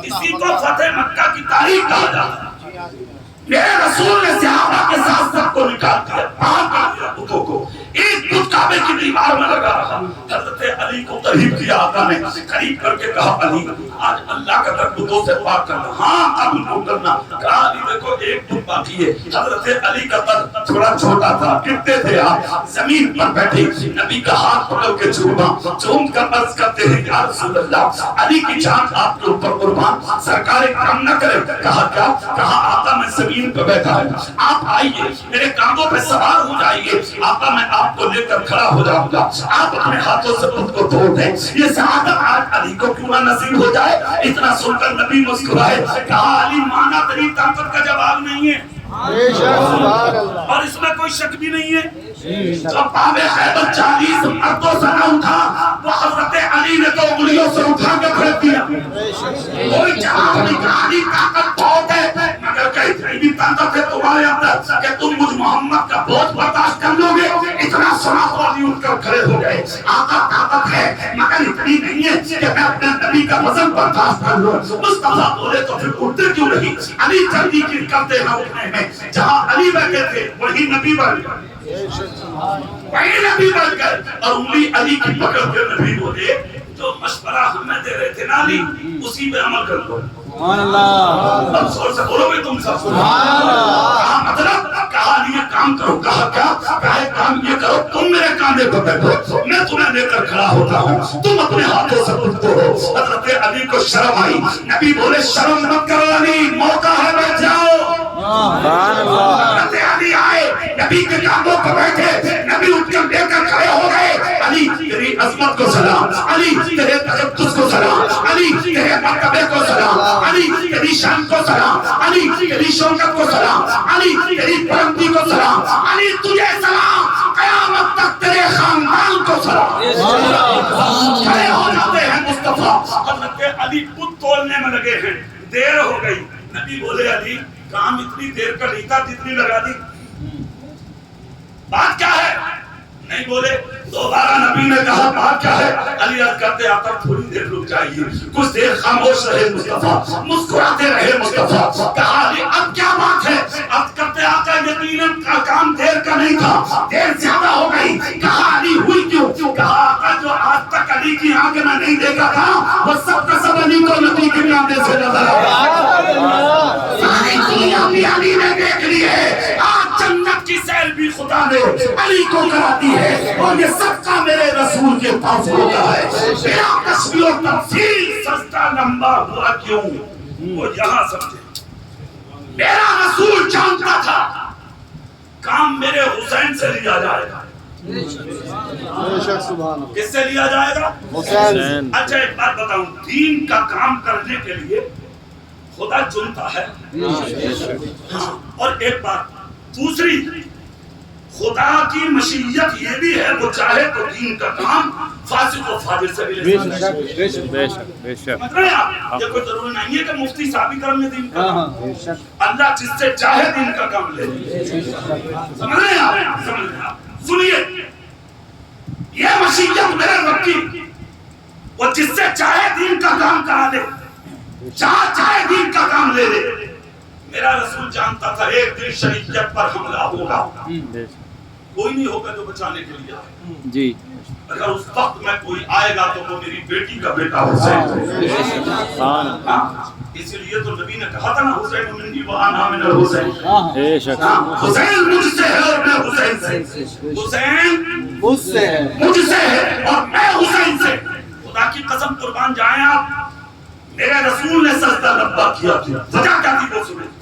اسی کو فتح مکہ کی تاریخ کہا جاتا ہے۔ میرے رسول نے صحابہ کے ساتھ سب کو نکال دیا، باہر کر دیا بتوں کو، ایک بت کعبے کی دیوار میں لگا رہا۔ حضرت علی کو قریب کیا، آقا نے قریب کر کے کہا علی آج اللہ کا در بتوں سے پاک کرنا۔ ہاں اب ان کو کرنا۔ کہا علی دیکھو ایک بت باقی ہے۔ حضرت علی کا در تھوڑا چھوٹا تھا، گرتے تھے آپ، زمین پر بیٹھے نبی کا ہاتھ پکڑ کے چوم کر عرض کرتے ہیں یا رسول اللہ علی کی جان آپ کے اوپر قربان، سرکار کرم نہ کرے۔ کہا کیا؟ کہا آقا میں زمین پہ بیٹھا ہے، آپ آئیے میرے کاندھوں پہ سوار ہو جائیے، آقا میں آپ کو لے کر کھڑا ہو جاؤں گا، آپ اپنے ہاتھوں سے خود کو توڑ دیں۔ یہ سعادت آج علی کو کیوں نہ نصیب ہو جائے۔ اتنا سن کر نبی مسکرائے، کہا علی مانا تیری طاقت کا جواب نہیں ہے اور اس میں کوئی شک بھی نہیں ہے۔ جب باب خیبر 40 مردوں سے نہ اٹھا تو حضرت علی نے تو انگلیوں سے اٹھا کے پھینک دیا۔ کوئی جواب نہیں کہا علی طاقت بہت ہے، مگر کہیں بھی طاقت ہے تمہارے اندر کہ تم مجھ محمد کا بوجھ برداشت کر لو گے۔ اتنا سنا تو علی اٹھ کر کھڑے ہو گئے۔ آقا طاقت ہے مگر اتنی نہیں ہے کہ میں اپنے نبی کا وزن برداشت کر لوں۔ مصطفیٰ بولے تو پھر اٹھتے کیوں نہیں؟ علی جلدی کی کرتے ہیں اٹھنے میں، جہاں علی بیٹھے تھے وہی نبی بن گئے، وہی نبی بن گئے۔ اور انگلی علی کی پکڑ کے نبی بولے جو مشورہ ہمیں دے رہے تھے نا علی اسی پہ عمل کر لو۔ سبحان اللہ، اب زور سے بولو گے تم سب؟ سبحان اللہ۔ کہا مطلب کہا علی یہ کام کرو، کہا کیا؟ کہا کام یہ کرو تم میرے کاندھے پر بیٹھو، میں تمہیں لے کر کھڑا ہوتا ہوں، تم اپنے ہاتھوں سے خود کو ہو۔ حضرت علی کو شرم آئی، نبی بولے شرم مت کرو علی، موقع ہے بیٹھ جاؤ۔ سبحان اللہ۔ حضرت علی آئے، نبی کے کاندھوں پر بیٹھے، نبی اٹھ کر لے کر کھڑے ہو گئے۔ علی تیری عظمت کو سلام، علی تیرے تقدس کو سلام، علی تیرے مرتبے کو سلام، علی تیری شان کو سلام، علی تیری شوکت کو سلام، علی تیری بلندی کو سلام، علی تجھے سلام، قیامت تک تیرے خاندان کو سلام۔ کھڑے ہو جاتے ہیں مصطفیٰ، حضرت علی بت تولنے میں لگے ہیں، دیر ہو گئی۔ نبی بولے علی کام اتنی دیر کا نہیں تھا جتنی لگا دی، بات کیا ہے؟ نہیں بولے۔ دوبارہ نبی نبی نے کہا بات کیا ہے؟ علی عرض کرتے آقا تھوڑی دیر رک جائیے، کچھ دیر خاموش رہے مصطفیٰ، مسکراتے رہے مصطفیٰ. کہا علی اب کیا بات ہے؟ اب کرتے آقا یقیناً کا کام دیر کا نہیں تھا، دیر زیادہ ہو گئی. کہا علی ہوئی کیوں؟ کہا آقا جو آج تک علی کی آنکھ میں نہیں دیکھا تھا وہ سب کا سب علی کو نبی کے نام سے نظر آیا. ساری دنیا بھی علی نے دیکھ لی ہے. آج جنت کی سیر بھی خدا نے علی کو کراتی ہے، اور یہ سب کا میرے رسول کے پاس ہوتا ہے. میرا تشبیہ و تمثیل سجدہ لمبا ہوا کیوں؟ وہ یہاں سمجھے. میرا رسول جانتا تھا کام میرے حسین سے لیا جائے گا. کس سے لیا جائے گا؟ حسین. اچھا ایک بات بتاؤں، دین کا کام کرنے کے لیے خدا چنتا ہے. اور ایک بات دوسری، خدا کی مشیت یہ بھی ہے وہ چاہے تو دین کا کام فاسق و فاجر سے بھی لے سکتا ہے. بے شک بے شک. سمجھ رہے ہیں آپ؟ یہ کوئی ضروری نہیں ہے کہ مفتی صاحب ہی کریں گے دین کا کام. اللہ جس سے چاہے دین کا کام لے. سمجھ رہے ہیں آپ؟ سمجھ رہے ہیں آپ؟ سنیے، یہ مشیت میرے رب کی، وہ جس سے چاہے دین کا کام کرا دے، چاہے دین کا کام لے لے. میرا رسول جانتا تھا ایک دن شریعت پر حملہ ہوگا، کوئی نہیں ہوگا جو بچانے کے لیے آئے. جی. اگر اس وقت میں کوئی آئے گا تو وہ میری بیٹی کا بیٹا حسین. اس لیے تو نبی نے کہا تھا نا حسین منی و انا من الحسین. بے شک. حسین مجھ سے ہے اور میں حسین سے. حسین مجھ سے ہے اور میں حسین سے. خدا کی قسم قربان جائیں آپ، میرے رسول نے سجدہ لبا کیا تھا. وجہ کیا تھی وہ سنیں.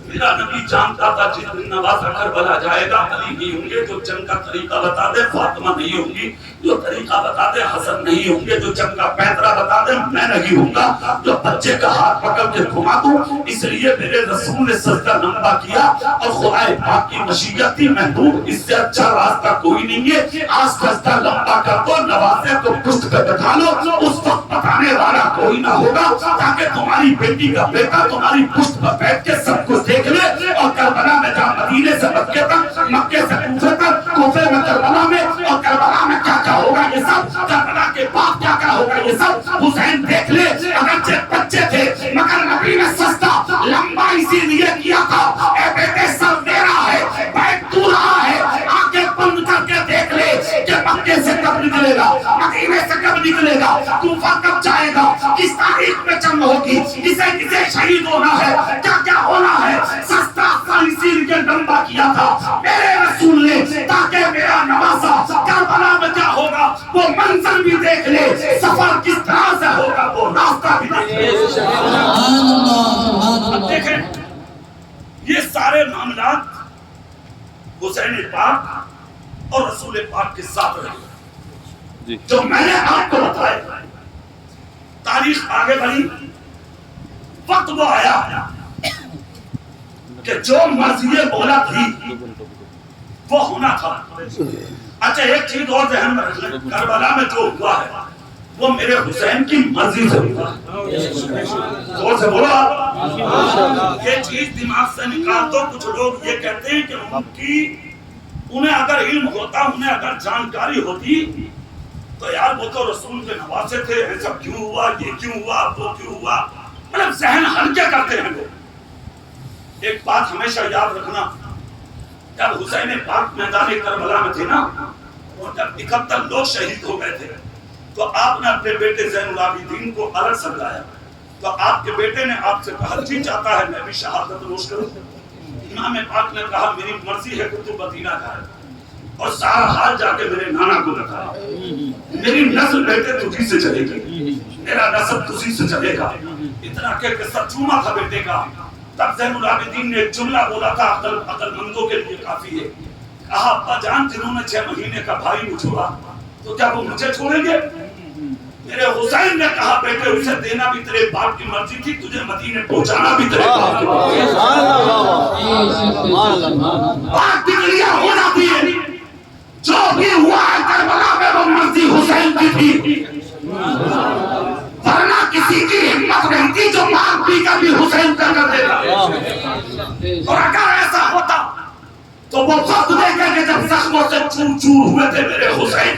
میرا نبی جانتا تھا جس دن نوازہ کربلا جائے گا علی نہیں ہوں گے جو جنگ کا طریقہ بتا دے، فاطمہ نہیں ہوں گی جو طریقہ بتا دے، حسن نہیں ہوں گے جو جنگ کا پیترا بتا دے، میں نہیں ہوں گا جو بچے کا ہاتھ پکڑ کے گھما دوں. اس لیے میرے رسول نے سجدہ لمبا کیا اور خدا پاک کی مشیت تھی محدود، اس سے اچھا راستہ کوئی نہیں ہے. آج سجدہ لمبا کر دو، نوازے کو پشت پہ بٹھا لو، اس وقت بتانے والا کوئی نہ ہوگا تاکہ تمہاری بیٹی کا بیٹا تمہاری پشت پر بیٹھ کے سب کچھ دیکھ لے. اور کربلا میں جہاں مدینے سے مکے تک، مکے سے کوفے تک، کوفے میں کربلا میں، اور کربلا میں کیا کیا ہوگا یہ سب، کربلا کے بعد کیا کیا ہوگا یہ سب حسین دیکھ لے. اگرچہ بچے تھے مگر نبی نے سجدہ لمبا اسی لیے کیا تھا. اے بیٹے سر میرا ہے، بیٹھ تو رہا ہے، آنکھیں بند کر کے دیکھ لے کہ مکے سے کب نکلے گا، مدینے سے کب نکلے گا، کوفہ کب جائے گا، کس تاریخ میں جنگ ہوگی، کسے شہید ہونا ہے، کیا کیا ہونا ہے. سستا اسی لیے لمبا کیا تھا میرے رسول نے تاکہ میرا نوازا کربلا میں کیا ہوگا وہ منظر بھی دیکھ لے، سفر کس طرح سے ہوگا وہ راستہ بھی دیکھ لے. اب دیکھیں یہ سارے معاملات حسین پاک اور رسول پاک کے ساتھ رہے جو میں نے آپ کو بتائے. تاریخ آگے بڑھی، وقت وہ آیا کہ جو مرضی بولا تھی وہ ہونا تھا. اچھا ایک چیز اور ذہن میں رکھ لیں، کربلا میں جو ہوا ہے وہ میرے حسین کی مرضی سے ہوا. زور سے بولو آپ، یہ چیز دماغ سے نکال دو. کچھ لوگ یہ کہتے ہیں کہ انہیں اگر علم ہوتا، انہیں اگر جانکاری ہوتی تو یار وہ تو رسول کے نواسے تھے، ایسا کیوں ہوا، یہ کیوں ہوا، وہ کیوں ہوا. مطلب ذہن ہلکے کرتے ہیں لوگ. ایک بات ہمیشہ یاد رکھنا، جب حسین پاک میدان کربلا میں تھے نا، اور جب 71 لوگ شہید ہو گئے تھے تو آپ نے اپنے بیٹے زین العابدین کو الگ سمجھایا. تو آپ کے بیٹے نے آپ سے کہا جی چاہتا ہے میں بھی شہادت نوش کروں. امام پاک نے کہا میری مرضی ہے کہ تو مدینہ جائے اور سارا حال جا کے میرے نانا کو بتائے. میری نسل بیٹے تجھی سے چلے گی، میرا نسل تجھی سے چلے گا. اتنا کہہ کے سر چوما تھا بیٹے کا. تب زین العابدین نے ایک جملہ بولا تھا عقل مندوں کے لیے کافی ہے. کہا ابا جان جنہوں نے 6 مہینے کا بھائی کو چھوڑا تو کیا وہ مجھے چھوڑیں گے؟ میرے حسین نے کہا بیٹے اسے دینا بھی تیرے باپ کی مرضی تھی، تجھے مدینے پہنچانا بھی تیرے باپ کی مرضی تھی. بات کلیئر ہو جاتی ہے. جو بھی ہوا ہے کربلا میں وہ مرضی حسین کی تھی، ورنہ کسی کی ہمت نہیں تھی جو مار پی کر بھی حسین کر دیتا. اور اگر ایسا ہوتا تو وہ وقت دیکھیں کہ جب زخموں سے چور چور ہوئے تھے میرے حسین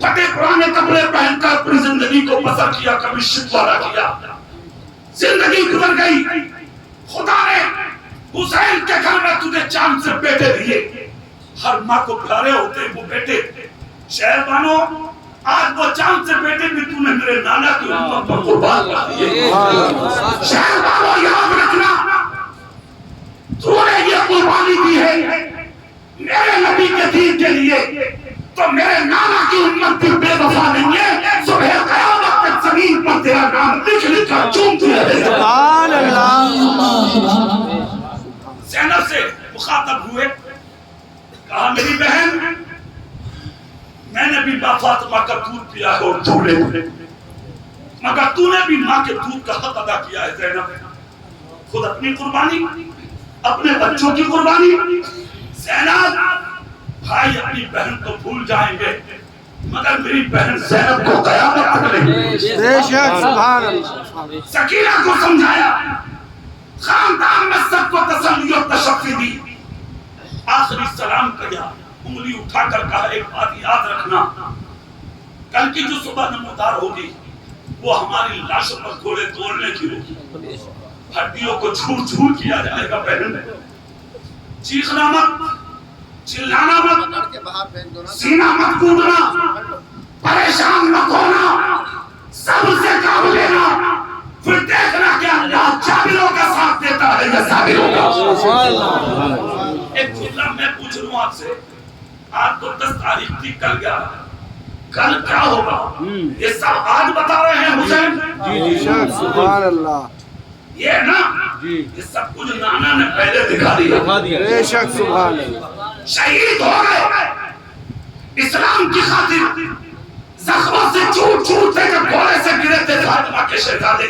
پھٹے پرانے کپڑے پہن کر اپنی زندگی کو بسر کیا، کبھی شکوہ نہ کیا. زندگی گزر گئی. خدا نے حسین کے گھر میں تجھے چاند سے بیٹے دیے. ہر ماں کو پیارے ہوتے وہ بیٹے. شہر بانو آج وہ چاند سے بیٹے بھی تو نے میرے نانا کی امت پر قربان کر دیے. شہر بانو یاد رکھنا، تو نے یہ قربانی دی ہے میرے نبی کے دین کے لیے، تو میرے نانا کی امت بھی بے وفا نہیں ہے. صبح قیامت تک زمین پر تیرا نام لکھ لکھ کر چومتی رہے. سبحان اللہ. زینب سے مخاطب ہوئے، کہا میری بہن میں نے بھی ماں فاطمہ کا دودھ پیا ہے اور جھولے ہوئے، مگر تو نے بھی ماں کے دودھ کا حق ادا کیا ہے زینب. خود اپنی قربانی، اپنے بچوں کی قربانی. زینب بھائی اپنی بہن کو بھول جائیں گے مگر میری بہن زینب کو قیامت تک نہیں. بے شک. سبحان اللہ. سکینہ کو سمجھایا، خاندان میں سب کو تسلی اور تشفی دی. آخری سلام کیا، انگلی اٹھا کر کہا ایک بات یاد رکھنا، کل کی جو صبح نمودار ہوگی وہ ہماری لاشوں پر گھوڑے توڑنے کی ہوگی. ہڈیوں کو چھوڑ چھوڑ کیا جائے گا. بہن چیخنا مت، چلانا مت، سینہ مت کودنا، پریشان مت ہونا، صبر سے کام لینا. پھر دیکھنا کہ اللہ جابروں کا ساتھ دیتا ہے یا صابروں کا. ایک جملہ میں پوچھ رہا ہوں آپ سے، آج تو 10 تاریخ تھی، کل 11، کل کیا ہوگا یہ سب آج بتا رہے ہیں حسین. بے شک. سبحان اللہ. یہ نا یہ سب کچھ نانا نے پہلے دکھا دیا. بے شک. سبحان اللہ. شہید ہو گئے اسلام کی خاطر، زخموں سے چوٹ چوٹ دے کر گھوڑے سے گرے تھے فاطمہ کے شہزادے.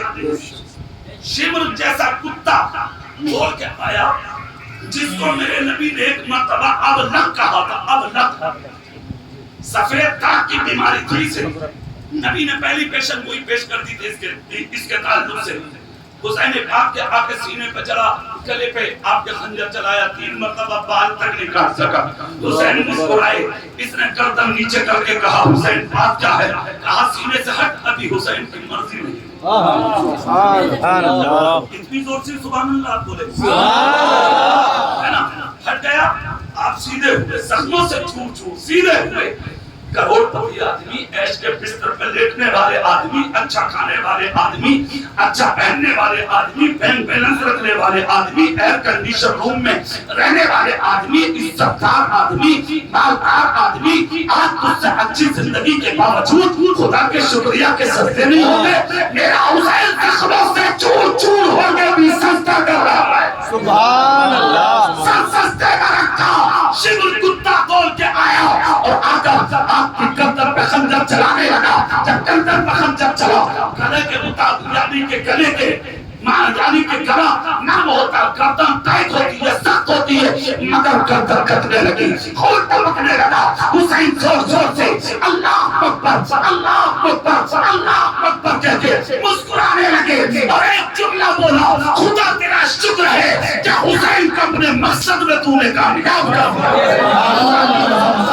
شمر جیسا کتا بول کے آیا جس کو میرے نبی نے ایک مرتبہ اب لک کہا تھا. اب لک سفید داغ کی بیماری تھی سے نبی نے پہلی پیشن گوئی پیش کر دی تھی اس کے تعلق سے. حسین نے آپ کے سینے پہ چلا، گلے پہ آپ کے خنجر چلایا، 3 مرتبہ بال تک نہیں کاٹ سکا. حسین مسکرائے، اس نے گردن نیچے کر کے کہا حسین بات کیا ہے؟ کہا سینے سے ہٹ، ابھی حسین کی مرضی نہیں. سبحان اللہ. اتنی زور سے سبحان اللہ بولے ہے نا. ہٹ گیا، آپ سیدھے ہوئے، زخموں سے چھوٹ چھوٹ سیدھے ہوئے. کروڑ پتی آدمی، عیش کے بستر پہ لیٹنے والے آدمی، اچھا کھانے والے آدمی، اچھا پہننے والے آدمی، بینک بیلنس رکھنے والے آدمی، ایئر کنڈیشن روم میں رہنے والے آدمی، عزتدار آدمی، مالدار آدمی، آج تجھ سے اچھی زندگی کے باوجود خدا کے شکریہ کے سجدے نہیں ہوتے. میرا حسین زخموں سے چور چور ہو کے بھی سجدہ کر رہا ہے. سبحان اللہ. سر سجدے میں رکھا، شمر کتا دول کے آیا اور آ کر آپ کی گردن پہ خنجر چلانے لگا. جب گردن پہ خنجر چلا، گلے کے مطابق یعنی کہ گلے کے یعنی کہ گلا نام ہوتا، گردن ٹائٹ ہوتی ہے، سخت ہوتی ہے، مگر گردن کٹنے لگی، خون ٹپکنے لگا. حسین زور زور سے اللہ اکبر اللہ اکبر اللہ اکبر کہہ کے مسکرانے لگے اور ایک جملہ بولا، خدا تیرا شکر ہے کہ حسین کو اپنے مقصد میں تو نے کامیاب کر دیا.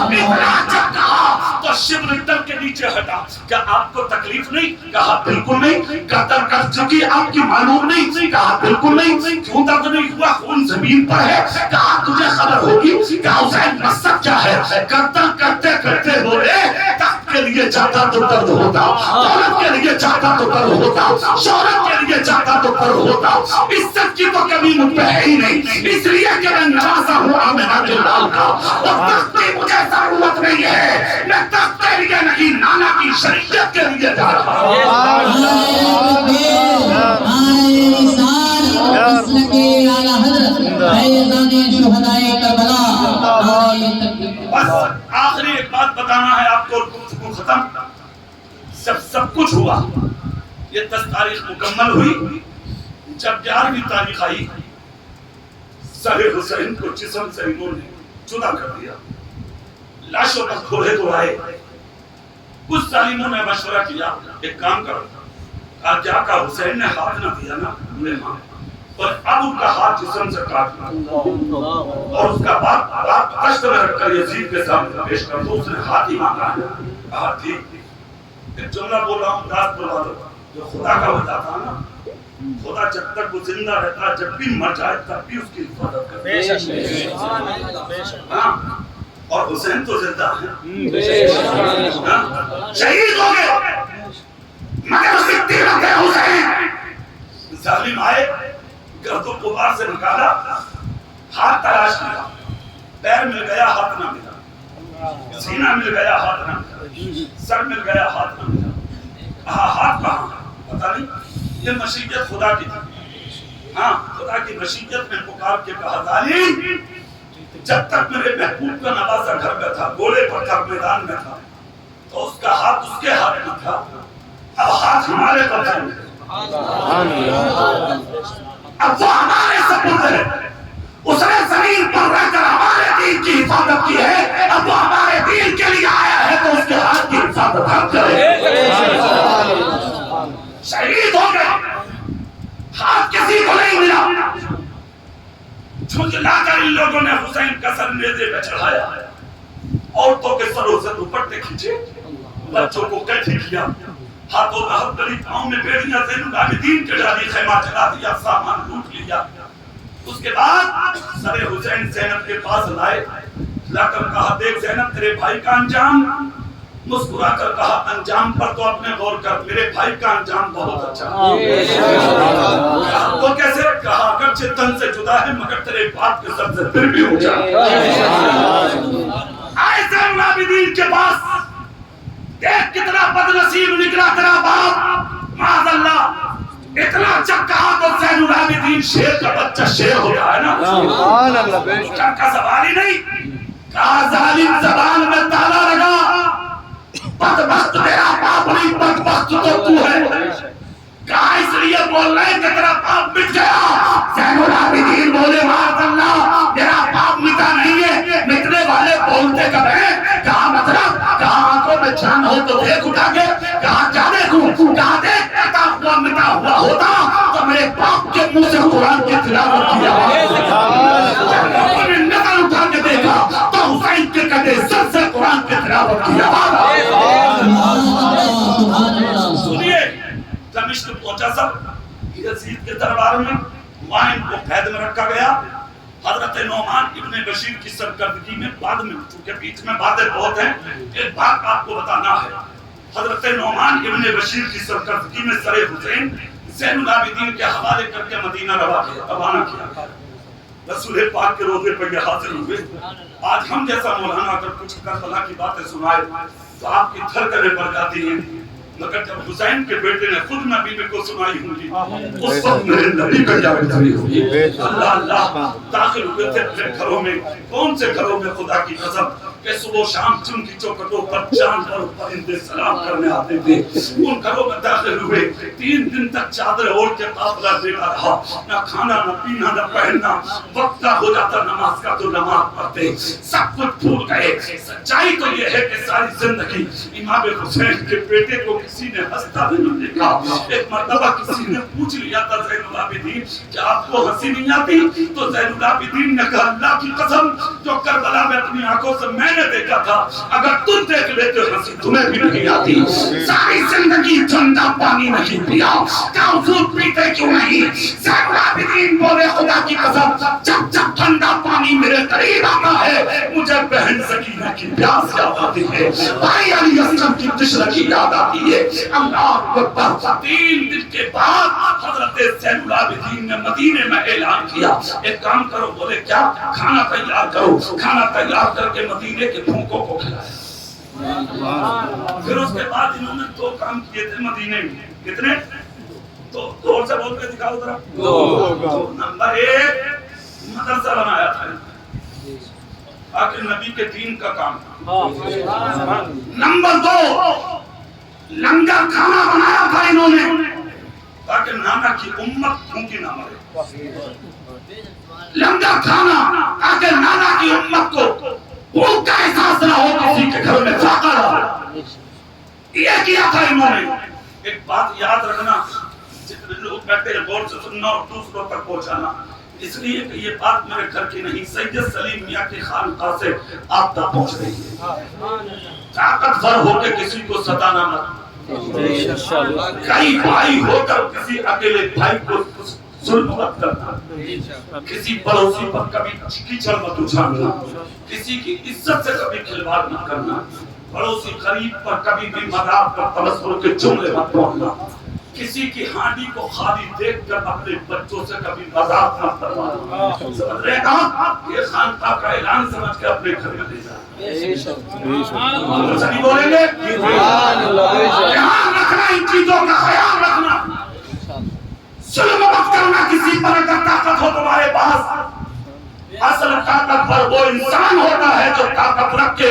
اتنا جب کہا تو شمر ڈر کے نیچے ہٹا. کیا آپ کو تکلیف نہیں؟ کہا بالکل نہیں. گردن کٹ چکی آپ کی معلوم نہیں؟ کہا بالکل نہیں. کیوں درد نہیں ہوا؟ خون زمین پر ہے. کہا تجھے خبر ہوگی کہ حسین مقصد کیا ہے؟ گردن کرتے کرتے بولے تخت کے لیے چاہتا تو درد ہوتا، دولت کے لیے چاہتا تو درد ہوتا، شہرت کے لیے چاہتا تو درد ہوتا، عزت کی تو کمی مجھ پہ ہے ہی نہیں، اس لیے کہ میں نوازا ہوں آمنہ کے لال کا. اور تخت کی مجھے ضرورت نہیں ہے، میں تخت کے لیے نہیں نانا کی شریعت کے لیے جا رہا ہوں. بس آخری ایک بات بتانا ہے آپ کو، گفتگو ختم. سب کچھ ہوا، یہ 10 تاریخ مکمل ہوئی. جب 11ویں تاریخ آئی، سر حسین کو جسم سے انہوں نے جدا کر دیا. لاشوں پر گھوڑے تو آئے. کچھ ظالموں نے مشورہ کیا، ایک کام کرو. کہا کیا؟ کہا حسین نے ہاتھ نہ دیا نا، ہمیں ماں تو اب ان کا ہاتھ جسم سے کاٹ دیا اور اس کا باپ کشت میں رکھ کر یزید کے سامنے پیش کر دو. اس نے ہاتھ ہی مانگا ہے. کہا ٹھیک ایک جملہ بول رہا ہوں داد بلوا دو. جو خدا کا وعدہ تھا نا, خدا جب تک وہ زندہ رہتا جب بھی مر جائے تب بھی اس کی حفاظت کرتا. بے شک ہاں, اور حسین تو زندہ ہے, شہید ہو گئے مگر صدیق حسین. ظالم آئے, گرد و غبار سے نکالا, ہاتھ تلاش کیا, پیر مل گیا ہاتھ نہ ملا, سینہ مل گیا ہاتھ نہ ملا, سر مل گیا ہاتھ نہ ملا. ہاتھ کہاں پتہ نہیں. یہ مشیت خدا کی تھی. ہاں, خدا کی مشیت میں پکار کے کہا ظالم جب تک میرے محبوب کا نوازا گھر میں تھا, گھوڑے پر تھا, میدان میں تھا, تو اس کا ہاتھ اس کے ہاتھ میں تھا. اب ہاتھ ہمارے قبضے میں, اب وہ ہمارے سپرد ہے. اس نے زمین پر رہ کر ہمارے دین کی حفاظت کی ہے, اب وہ ہمارے دین کے لیے آیا ہے تو اس کے ہاتھ کی حفاظت ہم کریں. شہید ہو گئے, ہاتھ کسی کو نہیں ملا. جھنجلا کر ان لوگوں نے حسین کا سر نیزے پہ چڑھایا, عورتوں کے سروں سے دوپٹے کھینچے, بچوں کو قید کیا, ہاتھوں میں ہتھکڑی, پاؤں میں بیڑیاں, زین العابدین کے ڈالی خیمہ چلا دیا, سامان لوٹ لیا. اس کے بعد سر حسین زینب کے پاس لائے, لا کر کہا دیکھ زینب تیرے بھائی کا انجام. مسکرا کر کہا انجام پر تو اپنے غور کر, میرے بھائی کا انجام بہت اچھا ہے. وہ کیسے کہا اگرچہ تن سے جدا ہے مگر تیرے باپ کے سر سے پھر بھی اونچا. آئے زین العابدین کے پاس, دیکھ کتنا بد نصیب نکلا تیرا باپ, معاذ اللہ. اتنا جب کہا تو زین العابدین شیر کا بچہ شیر ہوتا ہے نا, سبحان اللہ, بے شک کا سوال ہی نہیں. کہا ظالم زبان میں تالا لگا, بدبخت تیرا باپ نہیں, بدبخت تو ہے. کہا اس لیے بول رہے کہ تیرا باپ مٹ گیا. زین العابدین بولے معاذ اللہ میرا باپ مٹا نہیں ہے, مٹنے والے بولتے کب ہیں. کہا مطلب, کہا آنکھوں میں جان ہو تو دیکھ اٹھا کے, کہا کیا دیکھوں, کہا دیکھ مٹا ہوا ہوتا تو میرے باپ کے منہ سے قرآن کی تلاوت کی آواز. جب نے نظر اٹھا کے دیکھا تو حسین کے قدے سر سے قرآن کی تلاوت کی آواز. سنیے, دمشق پہنچا سب یزید کے دربار میں, وہاں ان کو قید میں رکھا گیا. حضرت نعمان ابن بشیر کی سرکردگی میں بعد میں, چونکہ بیچ میں باتیں بہت ہیں, ایک بات آپ کو بتانا ہے. حضرت نعمان ابن بشیر کی سرکردگی میں سر حسین زین العابدین کے حوالے کر کے مدینہ روانہ کیا. رسول پاک کے روضے پر یہ حاضر ہوئے. آج ہم جیسا مولانا اگر کچھ کربلا کی باتیں سنائے تو آپ کی دھڑکنیں بڑھ جاتی ہیں, مگر جب حسین کے بیٹے نے خود نبی کو سنائی ہوں گی اس وقت میرے نبی کا یاد داری ہوگی. اللہ اللہ داخل ہوئے تھے اپنے گھروں میں, کون سے گھروں میں خدا کی قسم کہ صبح شام چن کی چوکھٹوں پر چاند اور پرندے سلام کرنے آتے تھے. ان گھروں میں داخل ہوئے, 3 دن تک چادر اوڑھ کے قافلہ دیتا رہا, نہ کھانا نہ پینا نہ پہننا. وقت ہو جاتا نماز کا تو نماز پڑھتے, سب کچھ بھول گئے. سچائی تو یہ ہے کہ ساری زندگی امام حسین کے بیٹے کو کسی نے ہنستا بھی نہیں دیکھا. ایک مرتبہ کسی نے پوچھ لیا تھا زین العابدین کہ آپ کو ہنسی نہیں آتی, تو زین العابدین نے کہا اللہ کی قسم جو کربلا میں اپنی آنکھوں سے میں نے دیکھا تھا, اگر تم دیکھ لیتے ہنسی تمہیں بھی نہیں آتی. ساری زندگی ٹھنڈا پانی نہیں پیا, کافور پیتے کیوں نہیں. زین العابدین بولے خدا کی قسم جب جب ٹھنڈا پانی میرے قریب آتا ہے مجھے بہن سکینہ کی پیاس یاد آتی ہے, بھائی علی اصغر کی تشنگی یاد آتی ہے. اللہ اکبر. 3 دن کے بعد حضرت زین العابدین نے مدینے میں اعلان کیا, ایک کام کرو. بولے کیا؟ کھانا تیار کرو. کھانا تیار کر کے مدینے کے بھوکوں کو کھلایا. پھر اس کے بعد انہوں نے 2 کام کیے تھے مدینے میں. کتنے؟ تو زور سے بول کے دکھاؤ ذرا. 2. نمبر 1 مدرسہ بنایا تھا تاکہ نبی کے دین کا کام تھا. نمبر 2 لنگر کھانا بنایا تھا انہوں نے تاکہ نانا کی امت بھوکی نہ مرے. لنگر کھانا تاکہ نانا کی امت کو بھوک کا احساس نہ ہو, کسی کے گھر میں فاقہ نہ ہو. یہ کیا تھا انہوں نے. ایک بات یاد رکھنا, جتنے لوگ بیٹھے غور سے سننا اور دوسروں تک پہنچانا، اس لیے کہ یہ بات میرے گھر کی نہیں، سید سلیم میاں کی خانقاہ سے آپ تک پہنچ رہی ہے۔ طاقتور ہو کے کسی کو ستانا مت، کئی بھائی ہو کر کسی اکیلے بھائی کو ظلم مت کرنا، کسی پڑوسی پر کبھی کیچڑ مت اچھالنا، کسی کی عزت سے کبھی کھلواڑ نہ کرنا، پڑوسی غریب پر کبھی بھی مذاق پر تبصرے کے جملے مت بولنا، کسی کی ہانڈی کو خالی دیکھ کر اپنے بچوں سے کبھی مذاق نہ کروانا۔ سمجھ رہے ہیں؟ یہ خانقاہ کا اعلان سمجھ کے اپنے گھر میں لے جائیں۔ سبھی بولیں گے دھیان رکھنا، ان چیزوں کا خیال رکھنا، ظلم مت کرنا کسی پر۔ اگر طاقت ہو تمہارے پاس، اصل طاقتور وہ انسان ہوتا ہے جو طاقت رکھ کے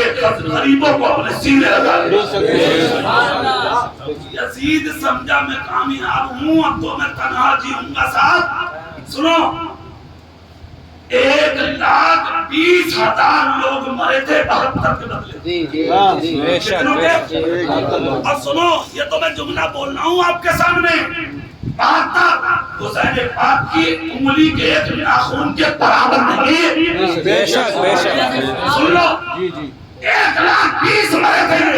غریبوں کو اپنے سینے لگا لے۔ یزید سمجھا میں کامیاب ہوں، اب تو میں تنہا جیوں گا۔ صاحب سنو، 1,20,000 لوگ مرے تھے 72 کے بدلے۔ اور سنو، یہ تو میں جملہ بول رہا ہوں آپ کے سامنے، 72 حسین پاک کی انگلی کے ایک ناخن کے برابر نہیں۔ بے شک بے شک سن لو، 1,20,000 مرے تھے۔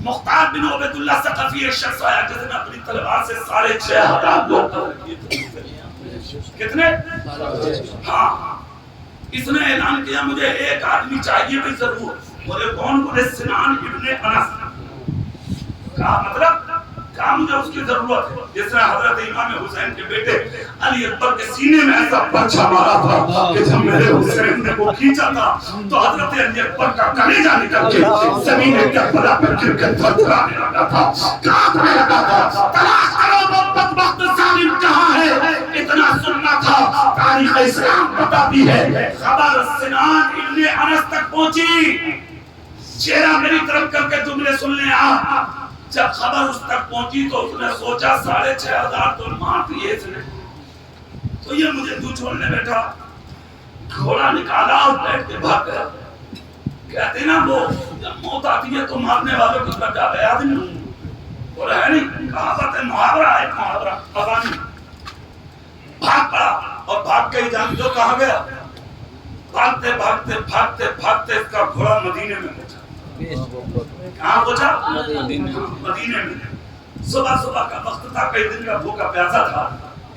مختار بن عبید اللہ ثقفی ایک شخص آیا جس نے اپنی تلوار سے 6,500 لوگ قتل کیے تھے۔ کتنے؟ ہاں، اس نے اعلان کیا مجھے ایک آدمی چاہیے بھی ضرور۔ بولے کون؟ بولے سنان ابن انس۔ کہا مطلب؟ کہا مجھے اس کی ضرورت ہے جس نے حضرت امام حسین کے بیٹے علی اکبر کے سینے میں ایسا پرچا مارا تھا کہ جب میرے حسین نے وہ کھینچا تھا تو حضرت علی اکبر کا کلیجہ نکل کے زمین کربلا پر گر کے تھرتھرانے لگا تھا، کانپنے لگا تھا۔ تلاش کرو وہ بدبخت ظالم کہاں ہے؟ اتنا سننا تھا، تاریخ اسلام بتاتی ہے خبر سنان ابن انس تک پہنچی۔ چہرہ میری طرف کر کے جملے سن لیں آپ۔ جب خبر اس تک پہنچی تو اس نے سوچا 6,500 تو مار دیے اس نے، تو یہ مجھے تو چھوڑنے بیٹھا۔ گھوڑا نکالا اور بیٹھ کے بھاگ گیا۔ کہتے نا وہ جب موت آتی ہے تو مارنے والوں کو بچا گیا آدمی بولا ہے نہیں، کہاوت ہے، محاورہ ہے، محاورہ ابانی۔ بھاگ پڑا اور بھاگ کے ہی جان جو کہاں گیا، بھاگتے بھاگتے بھاگتے بھاگتے اس کا گھوڑا مدینے میں پہنچا۔ کہاں پہنچا؟ مدینے میں۔ صبح صبح کا وقت تھا، کئی دن کا بھوکا پیاسا تھا۔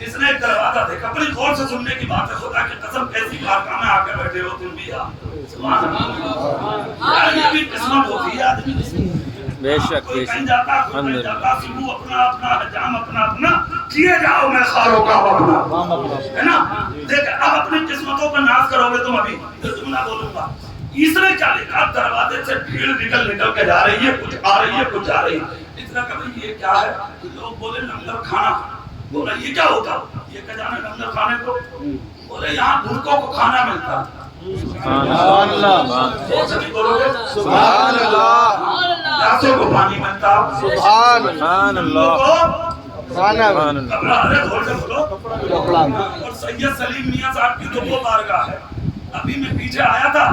اس نے ایک دروازہ دیکھا، بڑی غور سے سننے کی بات ہے، خدا کی قسم کیسی بارگاہ میں آ کے بیٹھے ہو تم بھی یار، سبحان اللہ، یار یہ بھی قسمت ہوتی ہے آدمی کی۔ بے شک کوئی کہیں جاتا، کوئی کہیں جاتا، سبو اپنا اپنا حجام اپنا اپنا کیے جاؤ، میں خاروں کا اپنا ہے نا۔ دیکھ اب اپنی قسمتوں پر ناز کرو گے تم، ابھی جملہ بولوں گا۔ اس نے کیا لکھا؟ دروازے سے بھیڑ نکل کے جا رہی ہے، کچھ آ رہی ہے کچھ جا رہی ہے۔ اس نے کہا یہ کیا ہے؟ لوگ بولے لنگر کھانا۔ بولا یہ کیا ہوتا؟ یہ کہ جانے لنگر کھانے کو؟ بولے یہاں بھوکوں کو کھانا ملتا۔ سبحان اللہ سبحان اللہ۔ پیاسوں کو پانی ملتا۔ سبحان اللہ کھانا اور سید سلیم میاں صاحب کی تو وہ بارگاہ ہے۔ ابھی میں پیچھے آیا تھا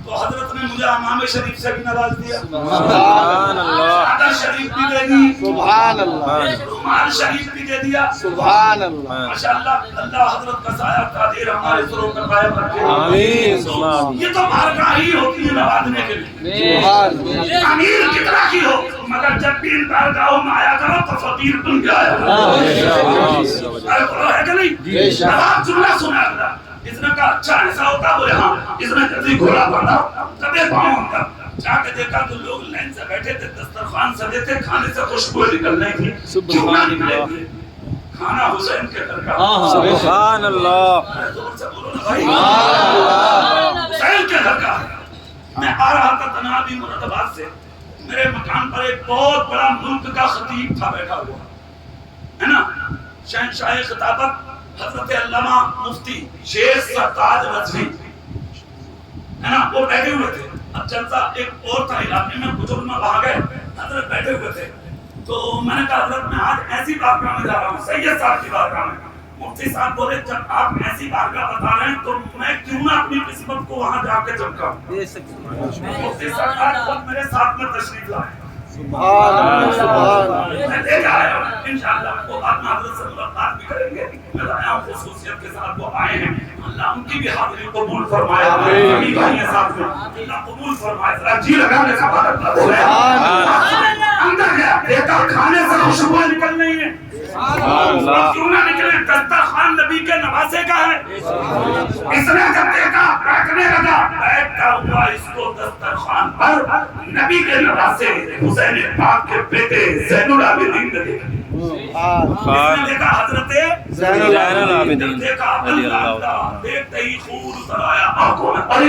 تو حضرت نے مجھے امام شریف سے بھی نواز دیا، سبحان اللہ، چادر شریف بھی دے دی، سبحان اللہ، رومال شریف بھی دے دیا، سبحان اللہ، ماشاءاللہ۔ اللہ حضرت کا سایہ قادر ہمارے سروں پر قائم رکھے، آمین۔ یہ تو بارگاہ ہی ہوتی ہے نوازنے کے لیے، امیر کتنا کی ہو، مگر جب بھی ان بارگاہوں میں آیا کرو تو فقیر بن کے آیا کرو۔ ہے کہ نہیں؟ آپ جملہ سنا کرا۔ اس نے کہا اچھا ایسا ہوتا؟ بولے ہاں۔ اس نے جلدی گھوڑا باندھا، کبھی پاؤں کا جا کے دیکھا تو لوگ لائن سے بیٹھے تھے، دسترخوان سجے تھے، کھانے سے خوشبو نکل رہی تھی، کیوں نہ نکلے تھے؟ کھانا حسین کے گھر کا۔ سبحان اللہ، زور سے بولو نا بھائی، حسین کے گھر کا۔ میں آ رہا تھا تنابی مراد آباد سے، میرے مکان پر ایک بہت بڑا ملک کا خطیب تھا بیٹھا ہوا ہے نا، شہنشاہ خطابت حضرت علامہ مفتی شیخ سرتاج رضوی ہے نا، وہ بیٹھے ہوئے تھے۔ اب جلسہ ایک اور تھا علاقے میں، بزرگ میں وہاں گئے، حضرت بیٹھے ہوئے تھے تو میں نے کہا حضرت میں آج ایسی بارگاہ میں جا رہا ہوں، سید صاحب کی بارگاہ میں۔ مفتی صاحب بولے جب آپ ایسی بارگاہ بتا رہے ہیں تو میں کیوں نہ اپنی قسمت کو وہاں جا کے چمکاؤں۔ مفتی صاحب آج خود میرے ساتھ میں تشریف لائے، میں لے جا رہا ہوں انشاءاللہ وہ بات میں حضرت سے ملاقات بھی کریں گے. میں آیا ہوں خصوصیت کے ساتھ وہ آئے ہیں, اللہ ان کی بھی حاضری قبول فرمائے. سبھی بھائی ہیں ساتھ میں, اللہ قبول فرمائے. ذرا جی لگانے کا بات اندر گیا دیکھا کھانے سے خوشبو نکل رہی ہے. کیوں نہ نکلے, دسترخوان نبی کے نواسے کا ہے. اس نے جب دیکھا بیٹھنے لگا, بیٹھتا ہوا اس کو دسترخوان پر نبی کے نواسے حسین پاک کے بیٹے زین العابدین نے دیکھا. اس نے دیکھا حضرت زین العابدین دیکھا اللہ, دیکھتے ہی خون اتر آیا آنکھوں میں. ارے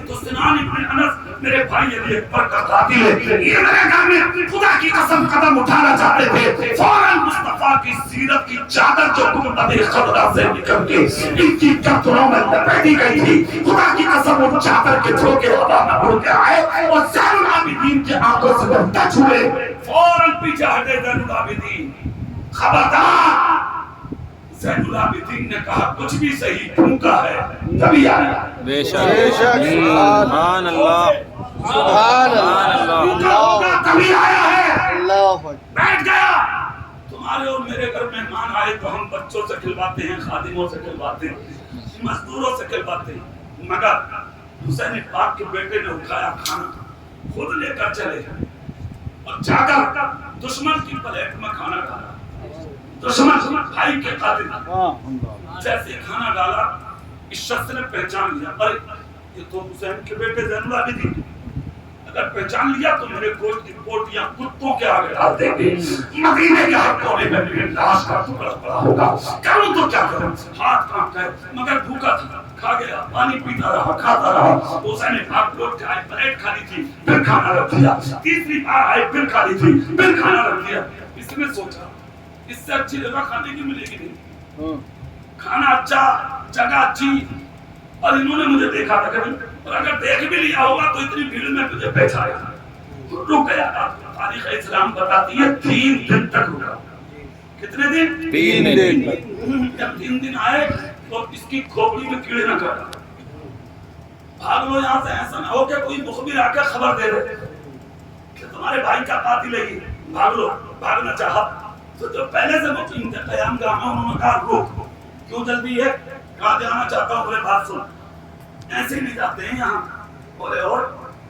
تو سنان ابن انس میرے بھائی علی اکبر کا قاتل ہے, یہ میرے گھر میں خدا کی قسم قدم اٹھانا چاہتے تھے. فوراً مصطفیٰ کی سیرت کی چادر جو گنبد خضرا سے نکل کے ان کی گردنوں میں لپیٹی گئی تھی, خدا کی قسم ان چادر کے جھونکے ہوا میں اڑ کے آئے اور زین العابدین کی آنکھوں سے جب ٹچ ہوئے فوراً پیچھے ہٹے زین العابدین. خبردار, زین العابدین نے کہا کچھ بھی صحیح پھونکا ہے تبھی آیا. بے شک سبحان اللہ سبحان اللہ تبھی آیا ہے. اللہ بیٹھ گیا. تمہارے اور میرے گھر مہمان آئے تو ہم بچوں سے کھلواتے ہیں, خادموں سے کھلواتے ہیں, مزدوروں سے کھلواتے ہیں, مگر حسین پاک کے بیٹے نے اٹھایا کھانا, خود لے کر چلے اور جا کر دشمن کی پلیٹ میں کھانا کھایا. دشمن بھائی کے قاتل جیسے کھانا ڈالا اس شخص نے پہچان لیا, ارے یہ تو حسین کے بیٹے زین العابدین. اگر پہچان لیا تو میرے گوشت کی بوٹیاں کتوں کے آگے ڈال دیں گے, مدینے کے ہر کونے میں میری لاش کا ٹکڑا پڑا ہوگا. کروں تو کیا کروں, ہاتھ کانپتا ہے, مگر بھوکا تھا, کھا گیا, پانی پیتا رہا, کھاتا رہا. حسین پاک لوٹ کے آئے, پلیٹ کھالی تھی, پھر کھانا رکھ دیا. تیسری بار آئے, پھر کھالی تھی, پھر کھانا رکھ دیا. اس نے سوچا اس سے اچھی جگہ کھانے کی ملے گی نہیں, کھانا اچھا, جگہ اچھی, اور انہوں نے مجھے دیکھا تھا کبھی, اور اگر دیکھ بھی لیا ہوگا تو اتنی بھیڑ میں تجھے پہچایا. رک گیا. تاریخ اسلام بتاتی ہے 3 دن تک رکا. کتنے دن؟ 3 دن. جب 3 دن آئے تو اس کی کھوپڑی میں کیڑے نہ کر. بھاگ لو یہاں سے, ایسا نہ ہو کہ کوئی مخبر آ کے خبر دے دے کہ تمہارے بھائی کا قاتل ہے. بھاگ لو. بھاگنا چاہا تو جو پہلے سے مقیم تھے قیام گاہ میں, انہوں نے کہا روک, کیوں جلدی ہے, کہاں جانا چاہتا ہوں. بولے بات سن, ایسے نہیں جاتے ہیں یہاں. بولے اور,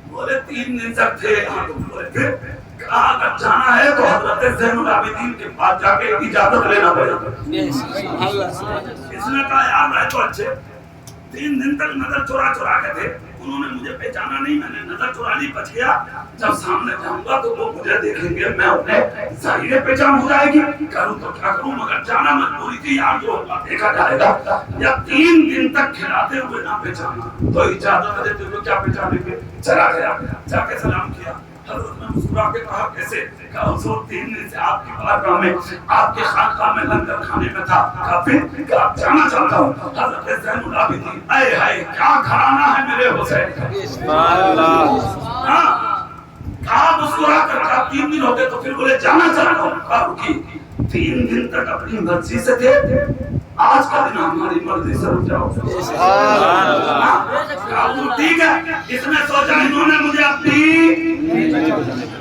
بولے 3 دن تک تھے یہاں. تم بولے پھر کہا اگر جانا ہے تو حضرت زین العابدین کے پاس جا کے اجازت لینا پڑے گا. اس نے کہا یار رہے تو اچھے, 3 دن تک نظر چورا چورا کے تھے, انہوں نے مجھے پہچانا نہیں, میں نے نظر چرانی بچ گیا. جب سامنے جاؤں گا تو وہ مجھے دیکھیں گے, میں انہیں ظاہر پہچان ہو جائے گی. کروں تو کیا کروں, مگر جانا مجبوری تھی یار, جو ہوگا دیکھا جائے گا. جب 3 دن تک کھلاتے ہوئے نہ پہچانا تو اجازت دیتے ہوئے کیا پہچانیں گے. چلا گیا, جا کے سلام کیا. حضرت نے مسکرا کے کہا کیسے, کہا حضور 3 دن سے آپ کی بارگاہ میں, آپ کے خانقاہ میں لنگر کھانے میں تھا. کہا پھر, کہا جانا چاہتا ہوں. حضرت زین العابدین, اے ہائے کیا گھرانہ ہے میرے حسین کا. سبحان اللہ. ہاں, کہا مسکرا کر, کہا 3 دن ہوتے تو پھر بولے جانا چاہتا ہوں. کہا رکی, 3 دن تک اپنی مرضی سے تھے, آج کا دن ہماری مرضی سے رک جاؤ. سبحان اللہ. کہا وہ ٹھیک ہے. اس نے سوچا انہوں نے مجھے اپنی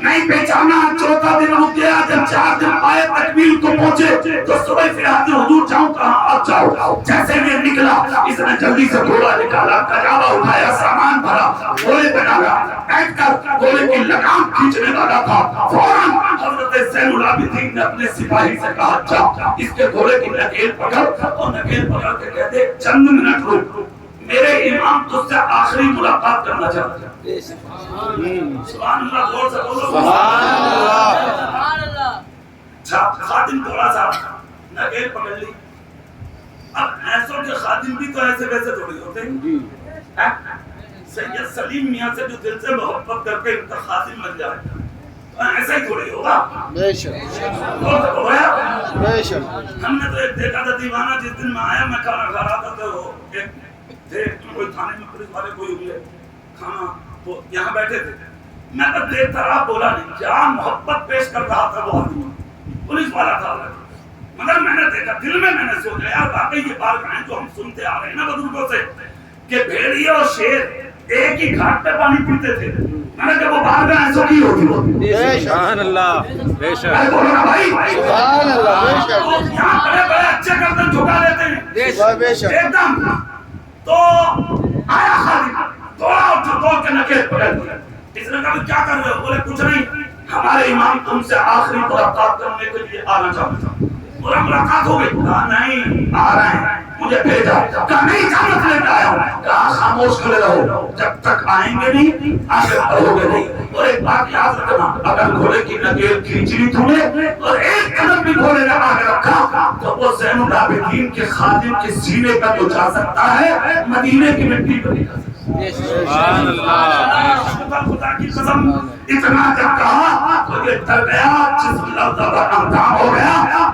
نہیں پہچانا. 4تھا دن رک گیا. جب 4 دن آئے تکمیل کو پہنچے تو صبح سے حاضر حضور جاؤں کہاں, آپ جاؤ. جیسے میں نکلا اس نے جلدی سے گھوڑا نکالا, کجاوا اٹھایا, سامان بھرا, گھوڑے پہ ڈالا, بیٹھ کر گھوڑے کی لگام کھینچنے والا تھا. فوراً حضرت زین العابدین نے اپنے سپاہی سے کہا جا اس کے گھوڑے کی نکیل پکڑ, اور نکیل پکڑ کے کہتے چند منٹ رک, میرے امام تجھ سے آخری ملاقات کرنا چاہتے ہیں. سبحان اللہ, زور سے بولو سبحان اللہ. خادم تھوڑا سا نکیل پکڑ لی. اب ایسوں کے خادم بھی تو ایسے ویسے تھوڑی ہوتے ہیں. سید سلیم میاں سے جو دل سے محبت کر کے ان کا خادم بن جائے ایسا ہی تھوڑی ہوگا. بے شک بے شک. ہم نے تو ایک دیکھا تھا دیوانہ, جس دن میں آیا میں کھانا کھا رہا تھا تو وہ ایک تھے کوئی تھانے میں پولیس والے کوئی ہوئے کھانا, وہ یہاں بیٹھے تھے. میں تو دیکھتا رہا, بولا نہیں. کیا محبت پیش کر رہا تھا وہ آدمی, پولیس والا تھا. مگر میں نے دیکھا, دل میں نے سوچا یار واقعی یہ بات جو ہم سنتے آ رہے ہیں نا بزرگوں سے کہ بھیڑیے اور شیر ایک ہی گھاٹ پہ پانی پیتے تھے. میں نے کہا وہ باہر میں ایسا کی ہوتی. سبحان اللہ بے شک میں بولو نا بھائی سبحان اللہ بے شک یہاں بڑے بڑے اچھے گردن جھکا لیتے ہیں بے شک ایک دم. تو آیا خالد دوڑ کے نکیل پکڑ دیا. اس نے کہا کیا کر رہے ہو؟ بولے کچھ نہیں, ہمارے امام تم سے آخری ملاقات کرنے کے لیے آنا چاہتے ہیں. بولا ملاقات ہو گئی؟ کہا نہیں آ رہے ہیں, مجھے بھیجا. کہا نہیں اجازت لے کے آیا ہوں. کہا خاموش کھڑے رہو, جب تک آئیں گے نہیں آگے بڑھو گے نہیں. اور ایک بات یاد رکھنا, اگر گھوڑے کی نکیل کھینچ لی تم نے اور ایک قدم بھی گھوڑے نے آگے رکھا تو وہ زین العابدین کے خادم کے سینے پر تو جا سکتا ہے, مدینے کی مٹی پر نہیں جا سکتا. سبحان اللہ خدا کی قسم اتنا جب کہا تو یہ ڈر گیا, جس لفظ پر امتحان ہو گیا,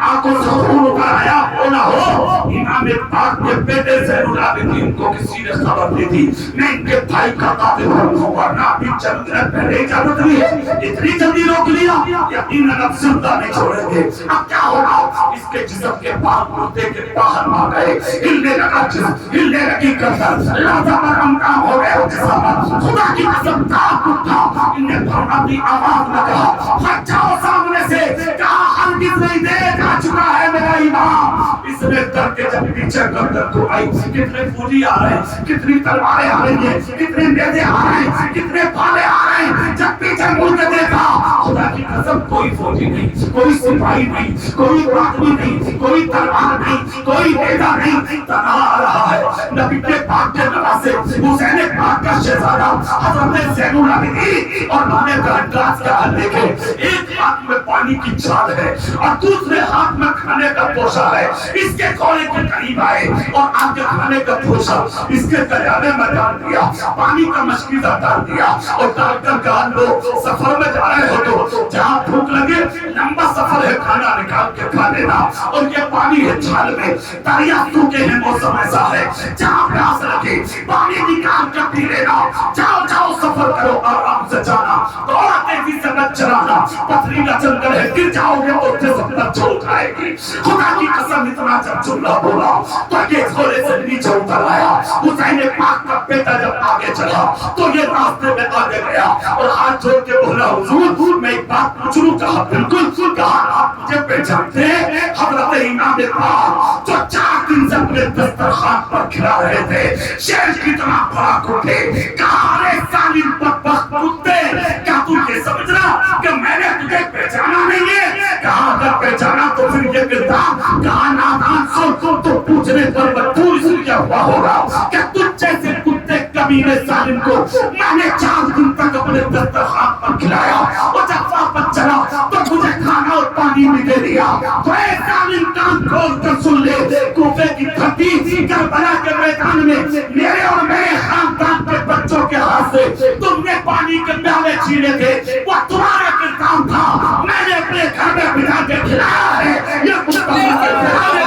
آنکھوں سے خون اتر آیا. ہو نہ ہو امام پاک کے بیٹے زین العابدین کو کسی نے خبر دی تھی میں ان کے بھائی کا قاتل ہوں, ورنہ ابھی چند منٹ پہلے اجازت دی ہے. اتنی جلدی روک لیا, یقیناً اب زندہ نہیں چھوڑیں گے. اب کیا ہوگا؟ اس کے جسم کے پاک مردے کے باہر آ گئے, ہلنے لگا جسم, ہلنے لگی گردن, لہذا پر امتحان ہو گیا جسم. خدا کی قسم کاپ اٹھا, انہیں اپنی آواز میں کہا ہٹ جاؤ سامنے سے. کہا ہرگز نہیں, دیکھ آ چکا ہے میرا امام. اس نے ڈر کے جب پیچھے گردن کو آئی, کتنے فوجی آ رہے ہیں, کتنی تلواریں آ رہی ہیں, کتنے نیزے آ رہے ہیں, کتنے بھالے آ رہے ہیں. جب پیچھے مڑ کے دیکھا, خدا کی قسم کوئی فوجی نہیں, کوئی سپاہی نہیں, کوئی آدمی نہیں, کوئی تلوار نہیں, کوئی نیزہ نہیں, تنہا آ رہا ہے نبی کے پاک کے نواسے حسین پاک کا شہزادہ حضرت زین العابدین. اور میں نے گلاس کا حل دیکھے, ایک ہاتھ میں پانی کی چھال ہے اور دوسرے ہاتھ میں کھانے کا توشہ ہے. اس کے گھوڑے کے قریب آئے اور آگے کھانے کا توشہ اس کے گلیانے میں ڈال دیا, پانی کا مشکیزہ ڈال دیا اور ڈال کر کہا لو سفر میں جا رہے ہو تو جہاں بھوک لگے, لمبا سفر ہے, کھانا نکال کے کھا لینا, اور یہ پانی ہے چھال میں, دریا سوکھے ہیں, موسم ایسا ہے, جہاں پیاس لگے پانی نکال کر پی لینا. جاؤ جاؤ سفر کرو, آرام سے جانا, تھوڑا تیزی سے مت چلانا, پتھریلا جنگل ہے, گر جاؤ گے تو جسم پر چوٹ آئے گی. خدا کی قسم اتنا جب جملہ بولا تو یہ گھوڑے سے نیچے اتر آیا. حسین پاک کا بیٹا جب آگے چلا تو یہ راستے میں آگے گیا اور ہاتھ جوڑ کے بولا حضور میں ایک بات پوچھ لوں. کہا بالکل. کہا آپ مجھے پہچانتے ہیں؟ حضرت امام پاک جو 4 دن سے اپنے دسترخوان پر کھلا رہے تھے, شیر کی طرح بھڑک اٹھے. کہا ارے ظالم بدبخت کتے, کیا تو یہ سمجھنا کہ میں نے تجھے پہچانا نہیں ہے؟ کہا اگر پہچانا تو پھر یہ کردار. کہا نادان سن تو پوچھنے پر مجبور اس لیے ہوا ہوگا کہ تجھ جیسے کتے کمینے ظالم کو میں نے 4 دن تک اپنے دسترخوان پر کھلایا, اور جب واپس چلا تو مجھے کھانا اور پانی بھی دے دیا. تو اے ظالم کان کھول کر سن لے, کوفے کی دھرتی کربلا کے میدان میں میرے اور میرے خاندان کے بچوں کے ہاتھ سے تم نے پانی کے پیالے چھینے تھے, وہ تمہارا کردار تھا. میں نے اپنے گھر میں بٹھا کے کھلایا ہے. یہ مصطفیٰ کے کھلانے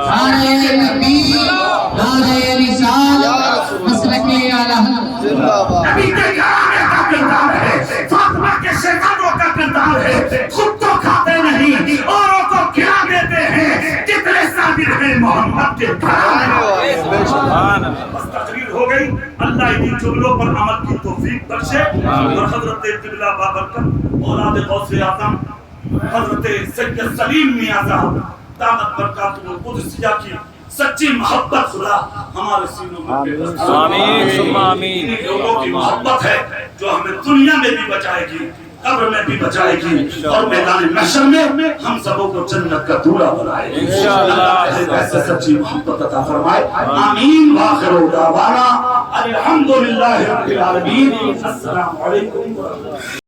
نعرہ تکبیر, نعرہ رسالت, مسلک اعلی حضرت. زندہ باد نبی کے گھرانے کا کردار ہے, فاطمہ کے شہزادوں کا کردار ہے. خود تو کھاتے نہیں, اوروں کو کھلا دیتے ہیں. کتنے صابر ہیں محمد کے گھرانے. سبحان اللہ بس تقریر ہو گئی. اللہ انہی جملوں پر عمل کی توفیق بخشے. اور حضرت قبلہ بابرکت اولاد غوث اعظم حضرت سید سلیم میاں صاحب دامت برکاتہ القدسیہ کی سچی محبت خدا ہمارے سینوں میں بے بس. آمین ثم آمین. ان لوگوں کی محبت ہے جو ہمیں دنیا میں بھی بچائے گی, قبر میں بھی بچائے گی, اور میدان محشر میں ہم سبوں کو جنت کا دورہ بنائے گی. اللہ ایسے سچی محبت عطا فرمائے. آمین. وآخر دعوانا الحمدللہ رب العالمین. السلام علیکم ورحمۃ اللہ.